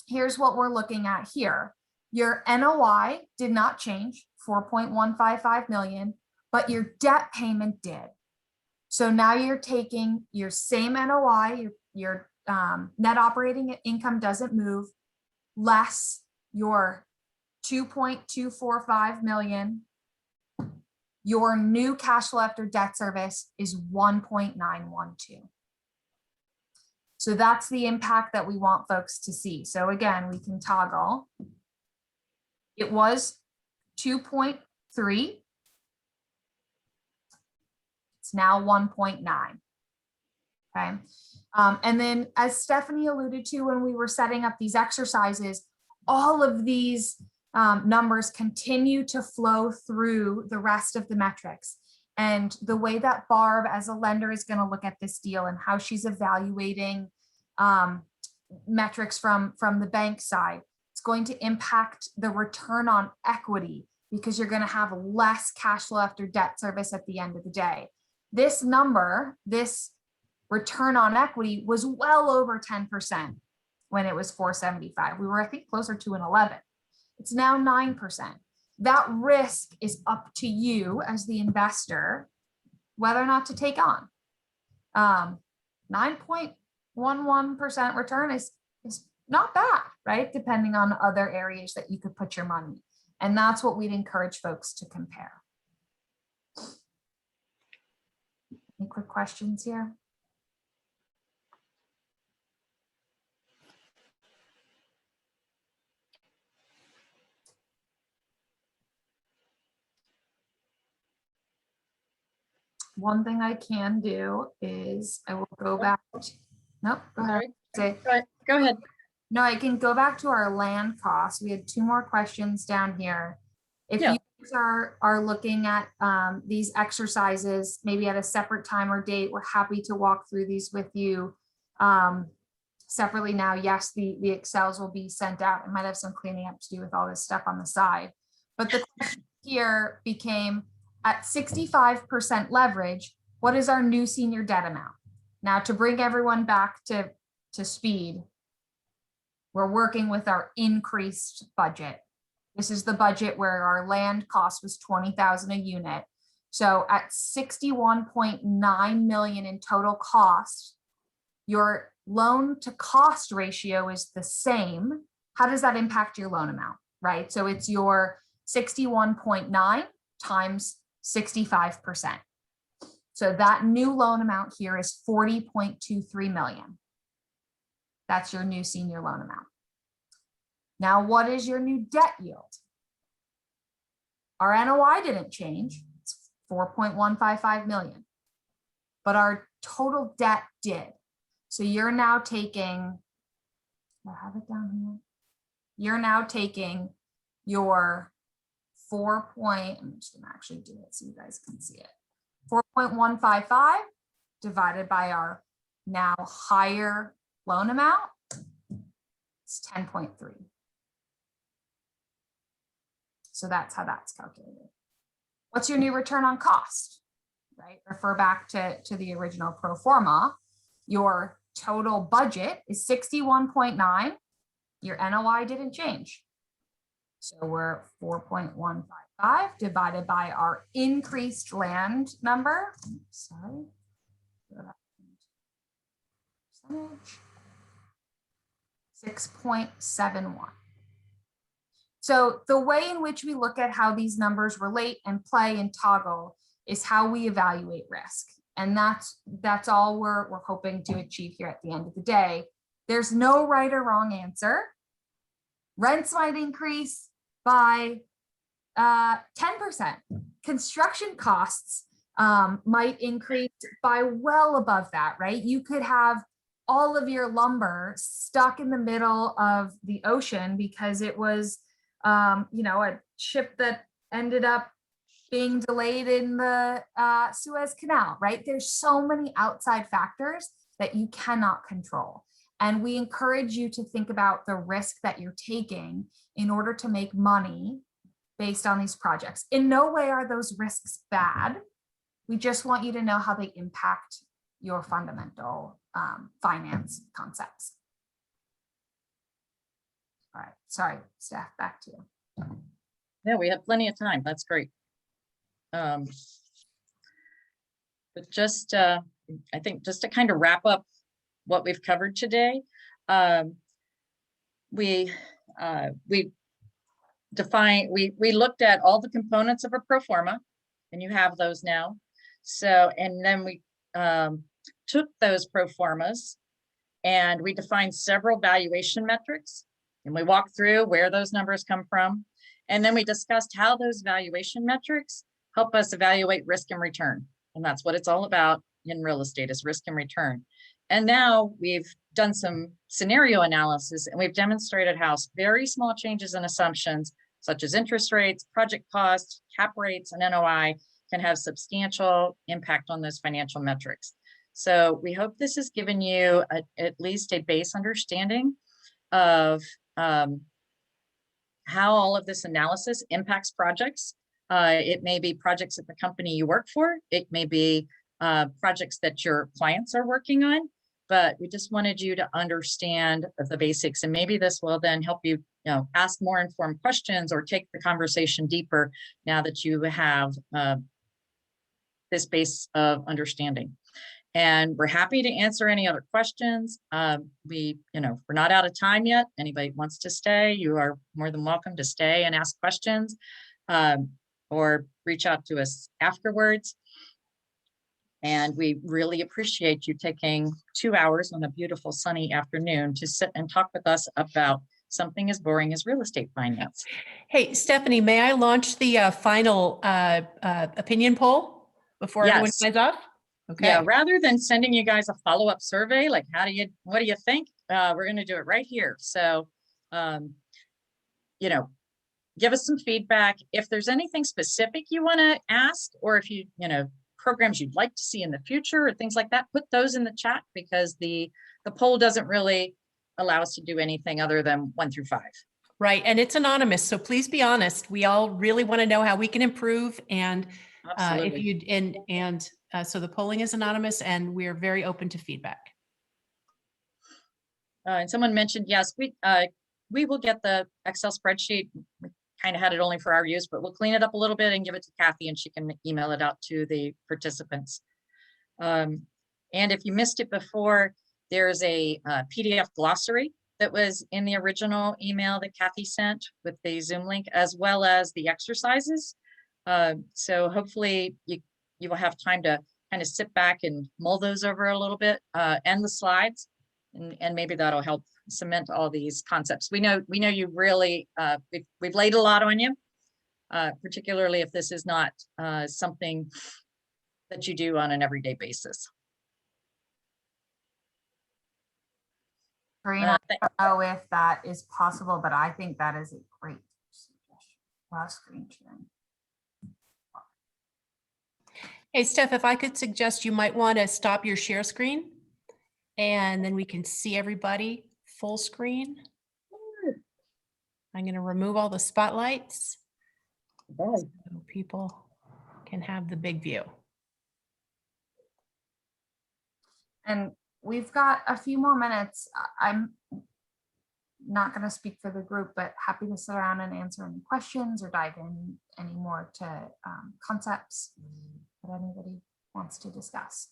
here's what we're looking at here. Your NOI did not change, 4.155 million, but your debt payment did. So now you're taking your same NOI, your net operating income doesn't move, less your 2.245 million. Your new cash flow after debt service is 1.912. So that's the impact that we want folks to see. So again, we can toggle. It was 2.3. It's now 1.9. Okay. And then as Stephanie alluded to when we were setting up these exercises, all of these numbers continue to flow through the rest of the metrics. And the way that Barb as a lender is going to look at this deal and how she's evaluating metrics from the bank side, it's going to impact the return on equity because you're going to have less cash flow after debt service at the end of the day. This number, this return on equity was well over 10% when it was 475. We were, I think, closer to an 11. It's now 9%. That risk is up to you as the investor, whether or not to take on. 9.11% return is not bad, right? Depending on other areas that you could put your money. And that's what we'd encourage folks to compare. Any quick questions here? One thing I can do is I will go back. Nope, go ahead. Go ahead. No, I can go back to our land costs. We had two more questions down here. If you are looking at these exercises, maybe at a separate time or date, we're happy to walk through these with you separately now. Yes, the Excels will be sent out. I might have some cleaning up to do with all this stuff on the side. But the question here became, at 65% leverage, what is our new senior debt amount? Now, to bring everyone back to speed, we're working with our increased budget. This is the budget where our land cost was $20,000 a unit. So at 61.9 million in total cost, your loan to cost ratio is the same. How does that impact your loan amount, right? So it's your 61.9 times 65%. So that new loan amount here is 40.23 million. That's your new senior loan amount. Now, what is your new debt yield? Our NOI didn't change. It's 4.155 million, but our total debt did. So you're now taking, I have it down here. you're now taking your I'm just gonna actually do it so you guys can see it. 4.155 divided by our now higher loan amount, it's 10.3. So that's how that's calculated. What's your new return on cost, right? Refer back to the original pro forma. Your total budget is 61.9. Your NOI didn't change. So we're 4.155 divided by our increased land number. Sorry. 6.71. So the way in which we look at how these numbers relate and play and toggle is how we evaluate risk. And that's all we're hoping to achieve here at the end of the day. There's no right or wrong answer. Rents might increase by 10%. Construction costs might increase by well above that, right? You could have all of your lumber stuck in the middle of the ocean because it was, a ship that ended up being delayed in the Suez Canal, right? There's so many outside factors that you cannot control. And we encourage you to think about the risk that you're taking in order to make money based on these projects. In no way are those risks bad. We just want you to know how they impact your fundamental finance concepts. All right, sorry, Steph, back to you. Yeah, we have plenty of time. That's great. But just, I think just to kind of wrap up what we've covered today, we looked at all the components of a pro forma, and you have those now. So, and then we took those pro formas and we defined several valuation metrics, and we walked through where those numbers come from. And then we discussed how those valuation metrics help us evaluate risk and return. And that's what it's all about in real estate, is risk and return. And now we've done some scenario analysis, and we've demonstrated how very small changes in assumptions, such as interest rates, project costs, cap rates, and NOI, can have substantial impact on those financial metrics. So we hope this has given you at least a base understanding of how all of this analysis impacts projects. It may be projects at the company you work for. It may be projects that your clients are working on, but we just wanted you to understand the basics, and maybe this will then help you, ask more informed questions or take the conversation deeper now that you have this base of understanding. And we're happy to answer any other questions. We're not out of time yet. Anybody wants to stay, you are more than welcome to stay and ask questions, or reach out to us afterwards. And we really appreciate you taking 2 hours on a beautiful sunny afternoon to sit and talk with us about something as boring as real estate finance. Hey, Stephanie, may I launch the final opinion poll before everyone signs off? Okay. Yeah, rather than sending you guys a follow-up survey, like what do you think? We're going to do it right here. So, give us some feedback. If there's anything specific you want to ask, or if you, programs you'd like to see in the future or things like that, put those in the chat, because the poll doesn't really allow us to do anything other than 1 through 5. Right. And it's anonymous. So please be honest. We all really want to know how we can improve. And so the polling is anonymous, and we're very open to feedback. And someone mentioned, yes, we will get the Excel spreadsheet. We kind of had it only for our use, but we'll clean it up a little bit and give it to Kathy, and she can email it out to the participants. And if you missed it before, there's a PDF glossary that was in the original email that Kathy sent with the Zoom link, as well as the exercises. So hopefully you will have time to kind of sit back and mull those over a little bit, and the slides, and maybe that'll help cement all these concepts. We know you really, we've laid a lot on you, particularly if this is not something that you do on an everyday basis. Green, I don't know if that is possible, but I think that is a great suggestion. Screen sharing. Hey, Steph, if I could suggest, you might want to stop your share screen and then we can see everybody full screen. I'm going to remove all the spotlights so people can have the big view. And we've got a few more minutes. I'm not going to speak for the group, but happy to sit around and answer any questions or dive in any more to concepts that anybody wants to discuss.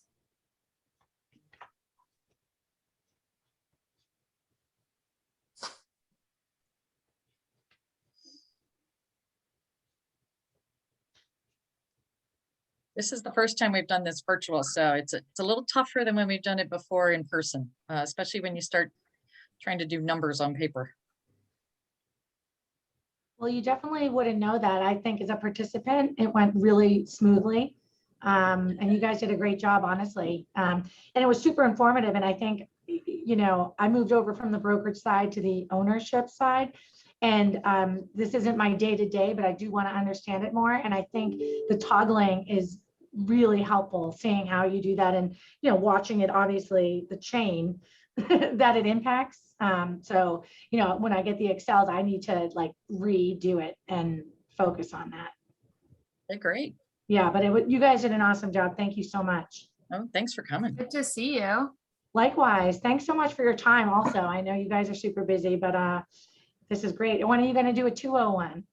This is the first time we've done this virtual, so it's a little tougher than when we've done it before in person, especially when you start trying to do numbers on paper. Well, you definitely wouldn't know that. I think as a participant, it went really smoothly. And you guys did a great job, honestly. And it was super informative. And I think, you know, I moved over from the brokerage side to the ownership side. And this isn't my day-to-day, but I do want to understand it more. And I think the toggling is really helpful, seeing how you do that and, you know, watching it, obviously, the chain that it impacts. So, you know, when I get the Excels, I need to like redo it and focus on that. They're great. Yeah, but you guys did an awesome job. Thank you so much. Oh, thanks for coming. Good to see you. Likewise. Thanks so much for your time also. I know you guys are super busy, but this is great. When are you going to do a 201?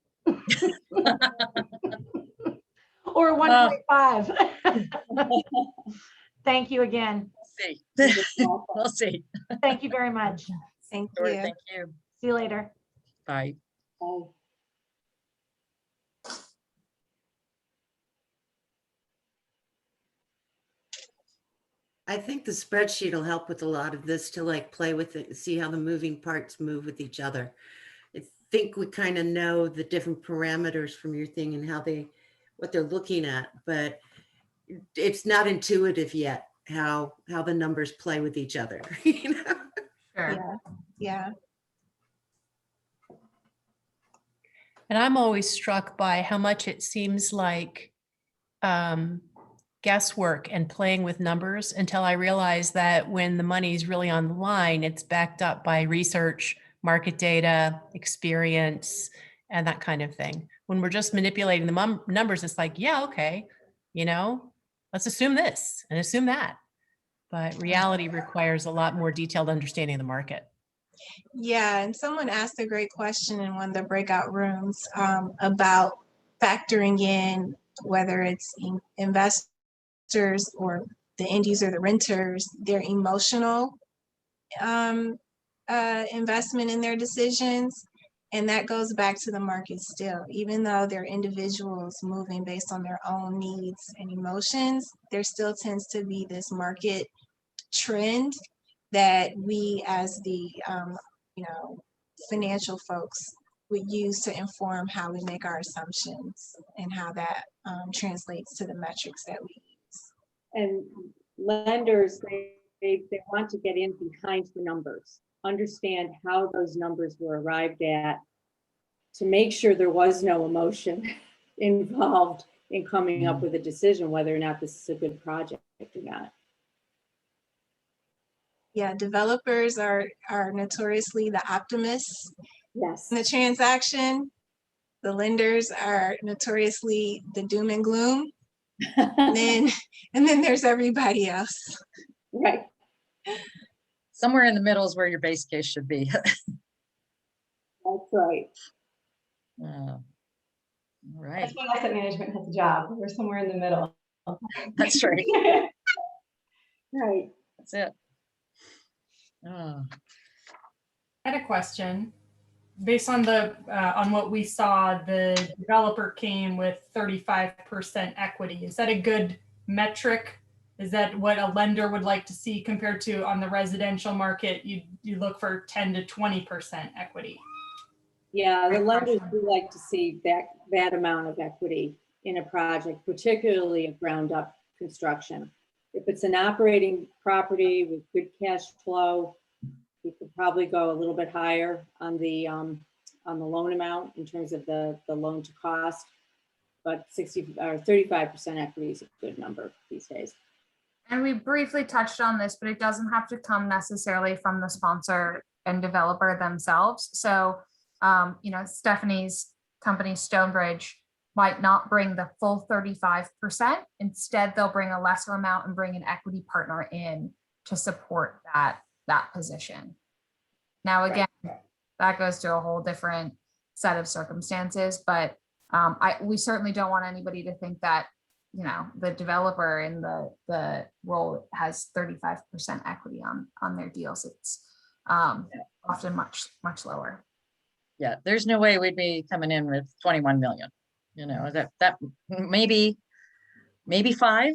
Or 1.5? Thank you again. We'll see. We'll see. Thank you very much. Thank Sure, you. thank you. See you later. Bye. Bye. I think the spreadsheet will help with a lot of this to like play with it, see how the moving parts move with each other. I think we kind of know the different parameters from your thing and how what they're looking at, but it's not intuitive yet how the numbers play with each other. You know? Sure. Yeah. Yeah. And I'm always struck by how much it seems like guesswork and playing with numbers until I realize that when the money's really on the line, it's backed up by research, market data, experience, and that kind of thing. When we're just manipulating the numbers, it's like, yeah, okay, you know, let's assume this and assume that. But reality requires a lot more detailed understanding of the market. Yeah, and someone asked a great question in one of the breakout rooms about factoring in whether it's investors or the end user, the renters, their emotional investment in their decisions. And that goes back to the market still. Even though they're individuals moving based on their own needs and emotions, there still tends to be this market trend that we as the you know, financial folks would use to inform how we make our assumptions and how that translates to the metrics that we use. And lenders, they want to get in behind the numbers, understand how those numbers were arrived at, to make sure there was no emotion involved in coming up with a decision whether or not this is a good project or not. Yeah, developers are notoriously the optimists Yes. in the transaction. The lenders are notoriously the doom and gloom. And then there's everybody else. Right. Somewhere in the middle is where your base case should be. That's right. All right. That's when asset management has a job. We're somewhere in the middle. That's right. Right. That's it. Oh. I had a question. Based on on what we saw, the developer came with 35% equity. Is that a good metric? Is that what a lender would like to see compared to on the residential market? You look for 10 to 20% equity. Yeah, the lenders do like to see that amount of equity in a project, particularly a ground up construction. If it's an operating property with good cash flow, We could probably go a little bit higher on the loan amount in terms of the loan to cost, but 60 or 35% equity is a good number these days. And we briefly touched on this, but it doesn't have to come necessarily from the sponsor and developer themselves. So, you know, Stephanie's company, Stonebridge, might not bring the full 35%. Instead, they'll bring a lesser amount and bring an equity partner in to support that position. Now, again, that goes to a whole different set of circumstances, but we certainly don't want anybody to think that, you know, the developer in the role has 35% equity on their deals. It's often much lower. Yeah, there's no way we'd be coming in with 21 million. You know, that maybe 5,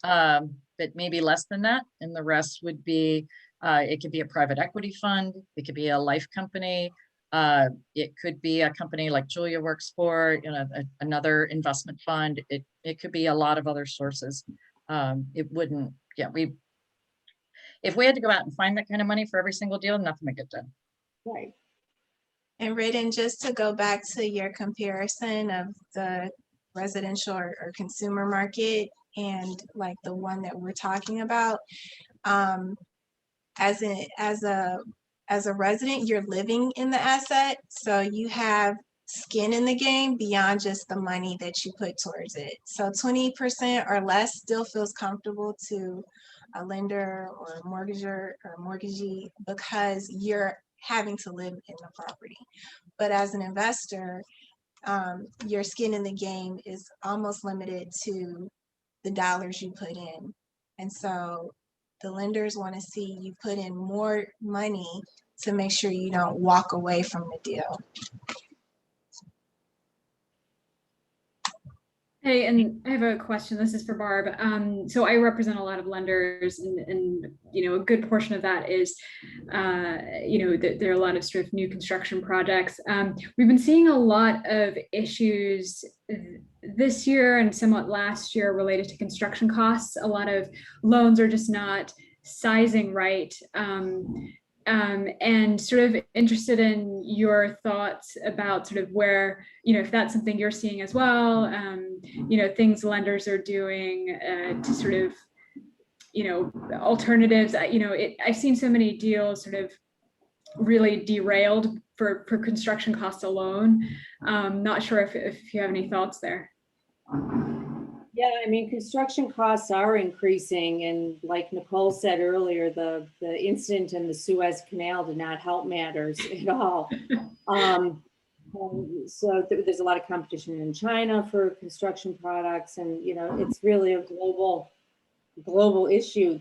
but maybe less than that. And the rest would be, it could be a private equity fund. It could be a life company. It could be a company like Julia works for, you know, another investment fund. It could be a lot of other sources. It wouldn't, yeah, if we had to go out and find that kind of money for every single deal, nothing would get done. Right. And Raiden, just to go back to your comparison of the residential or consumer market and like the one that we're talking about, as a resident, you're living in the asset, so you have skin in the game beyond just the money that you put towards it. So 20% or less still feels comfortable to a lender or a mortgager or a mortgagee because you're having to live in the property. But as an investor, your skin in the game is almost limited to the dollars you put in. And so the lenders want to see you put in more money to make sure you don't walk away from the deal. Hey, and I have a question. This is for Barb. So I represent a lot of lenders, and you know, a good portion of that is, you know, there are a lot of sort of new construction projects. We've been seeing a lot of issues this year and somewhat last year related to construction costs. A lot of loans are just not sizing right. And sort of interested in your thoughts about sort of where, you know, if that's something you're seeing as well, you know, things lenders are doing to sort of, you know, alternatives. You know, I've seen so many deals sort of really derailed for construction costs alone. Not sure if you have any thoughts there. Yeah, I mean, construction costs are increasing, and like Nicole said earlier, the incident in the Suez Canal did not help matters at all. So there's a lot of competition in China for construction products, and you know, it's really a global issue.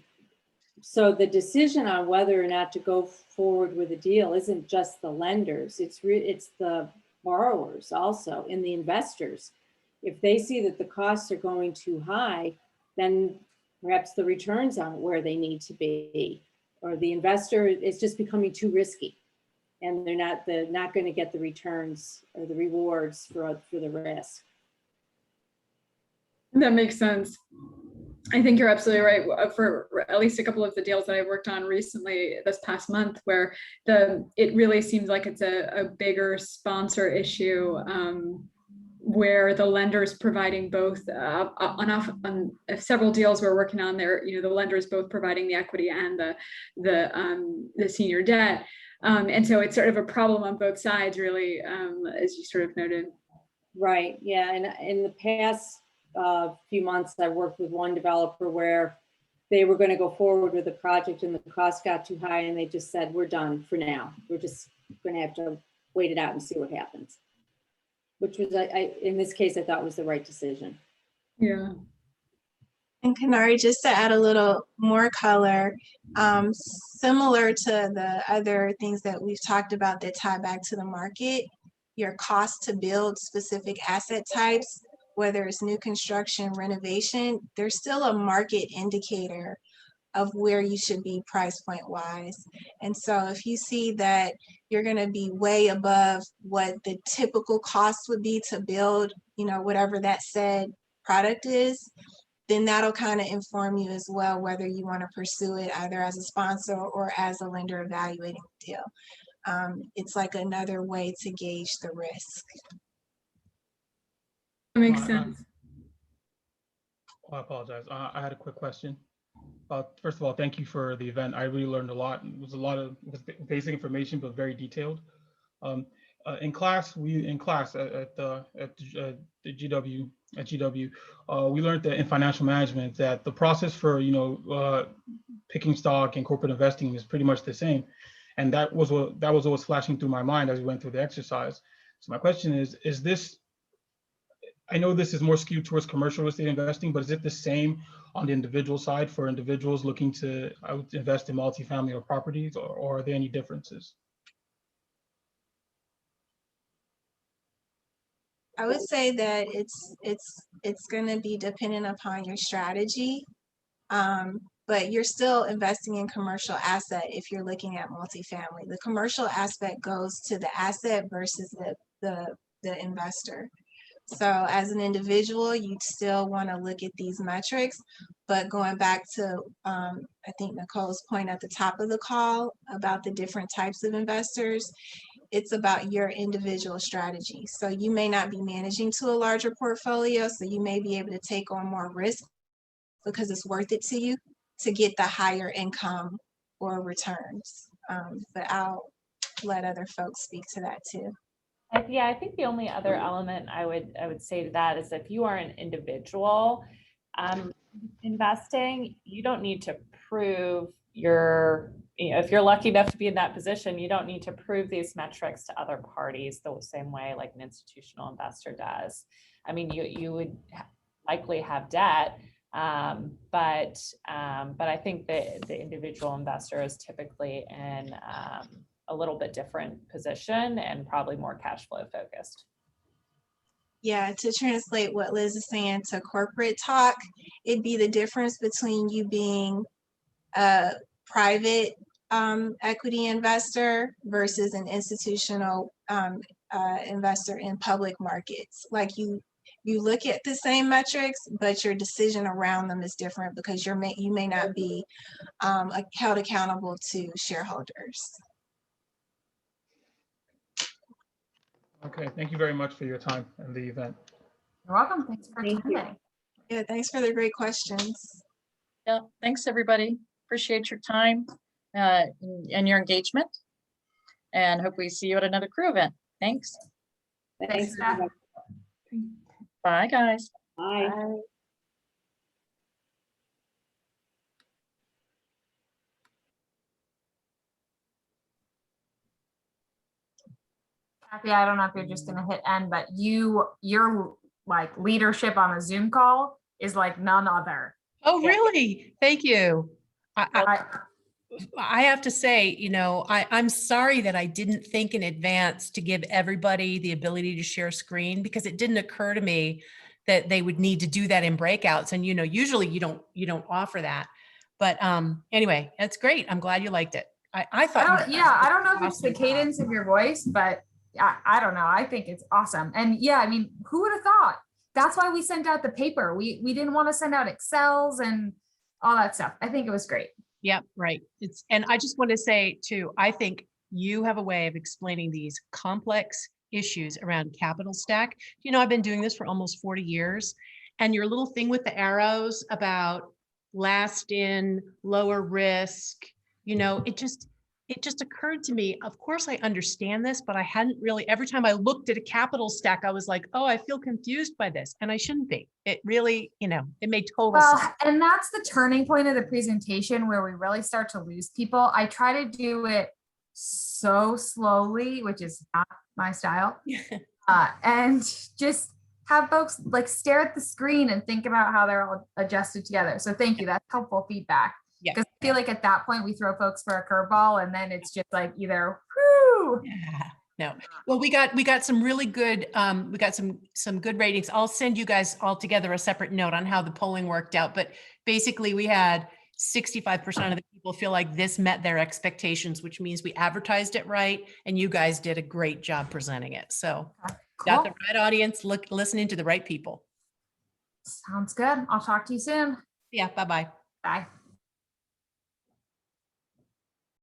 So the decision on whether or not to go forward with a deal isn't just the lenders; it's the borrowers also and the investors. If they see that the costs are going too high, then perhaps the returns aren't where they need to be, or the investor is just becoming too risky, and they're not going to get the returns or the rewards for the risk. That makes sense. I think you're absolutely right. For at least a couple of the deals that I worked on recently this past month, where it really seems like it's a bigger sponsor issue. Where the lenders providing both on several deals we're working on there, you know, the lenders both providing the equity and the senior debt, and so it's sort of a problem on both sides, really, as you sort of noted. Right. Yeah. And in the past few months, I worked with one developer where they were going to go forward with a project, and the cost got too high, and they just said, "We're done for now. We're just going to have to wait it out and see what happens." Which was, in this case, I thought was the right decision. Yeah. And Kanari, just to add a little more color, similar to the other things that we've talked about that tie back to the market, your cost to build specific asset types, whether it's new construction, renovation, there's still a market indicator of where you should be price point wise. And so if you see that you're going to be way above what the typical cost would be to build, you know, whatever that said product is, then that'll kind of inform you as well whether you want to pursue it either as a sponsor or as a lender evaluating the deal. It's like another way to gauge the risk. That makes sense. I apologize. I had a quick question. First of all, thank you for the event. I really learned a lot. It was basic information, but very detailed. In class at the GW, we learned that in financial management that the process for picking stock and corporate investing is pretty much the same, and that was what was flashing through my mind as we went through the exercise. So my question is this? I know this is more skewed towards commercial real estate investing, but is it the same on the individual side for individuals looking to invest in multifamily or properties, or are there any differences? I would say that it's going to be dependent upon your strategy, but you're still investing in commercial asset if you're looking at multifamily. The commercial aspect goes to the asset versus the investor. So as an individual, you'd still want to look at these metrics, but going back to I think Nicole's point at the top of the call about the different types of investors, it's about your individual strategy. So you may not be managing to a larger portfolio, so you may be able to take on more risk because it's worth it to you to get the higher income or returns. But I'll let other folks speak to that too. Yeah, I think the only other element I would say to that is if you are an individual investing, you don't need to prove if you're lucky enough to be in that position, you don't need to prove these metrics to other parties the same way like an institutional investor does. I mean, you would likely have debt, but I think the individual investor is typically in a little bit different position and probably more cash flow focused. Yeah, to translate what Liz is saying to corporate talk, it'd be the difference between you being a private equity investor versus an institutional investor in public markets. Like you look at the same metrics, but your decision around them is different because you may not be held accountable to shareholders. Okay, thank you very much for your time and the event. You're welcome. Thanks for attending. Yeah, thanks for the great questions. Yeah, thanks everybody. Appreciate your time and your engagement, and hope we see you at another crew event. Thanks. Thanks. Bye guys. Bye. Bye. Kathy, I don't know if you're just gonna hit end, but your like leadership on a Zoom call is like none other. Oh, really? Thank you. I have to say, I'm sorry that I didn't think in advance to give everybody the ability to share screen, because it didn't occur to me that they would need to do that in breakouts. And, usually you don't offer that. But anyway, that's great. I'm glad you liked it. I thought. I don't know if it's the cadence of your voice, but I don't know. I think it's awesome. And yeah, I mean, who would have thought? That's why we sent out the paper. We didn't want to send out Excels and all that stuff. I think it was great. Yep, right. And I just want to say too, I think you have a way of explaining these complex issues around capital stack. I've been doing this for almost 40 years, and your little thing with the arrows about last in, lower risk, it just occurred to me, of course I understand this, but I hadn't really, every time I looked at a capital stack, I was like, oh, I feel confused by this, and I shouldn't be. It really, it made total sense. And that's the turning point of the presentation where we really start to lose people. I try to do it so slowly, which is not my style, and just have folks like stare at the screen and think about how they're all adjusted together. So thank you. That's helpful feedback. Because I feel like at that point we throw folks for a curveball, and then it's just like either whoo. Yeah, no. Well, we got some really good, we got some good ratings. I'll send you guys all together a separate note on how the polling worked out. But basically we had 65% of the people feel like this met their expectations, which means we advertised it right. And you guys did a great job presenting it. So got the right audience, listening to the right people. Sounds good. I'll talk to you soon. Yeah, bye-bye. Bye.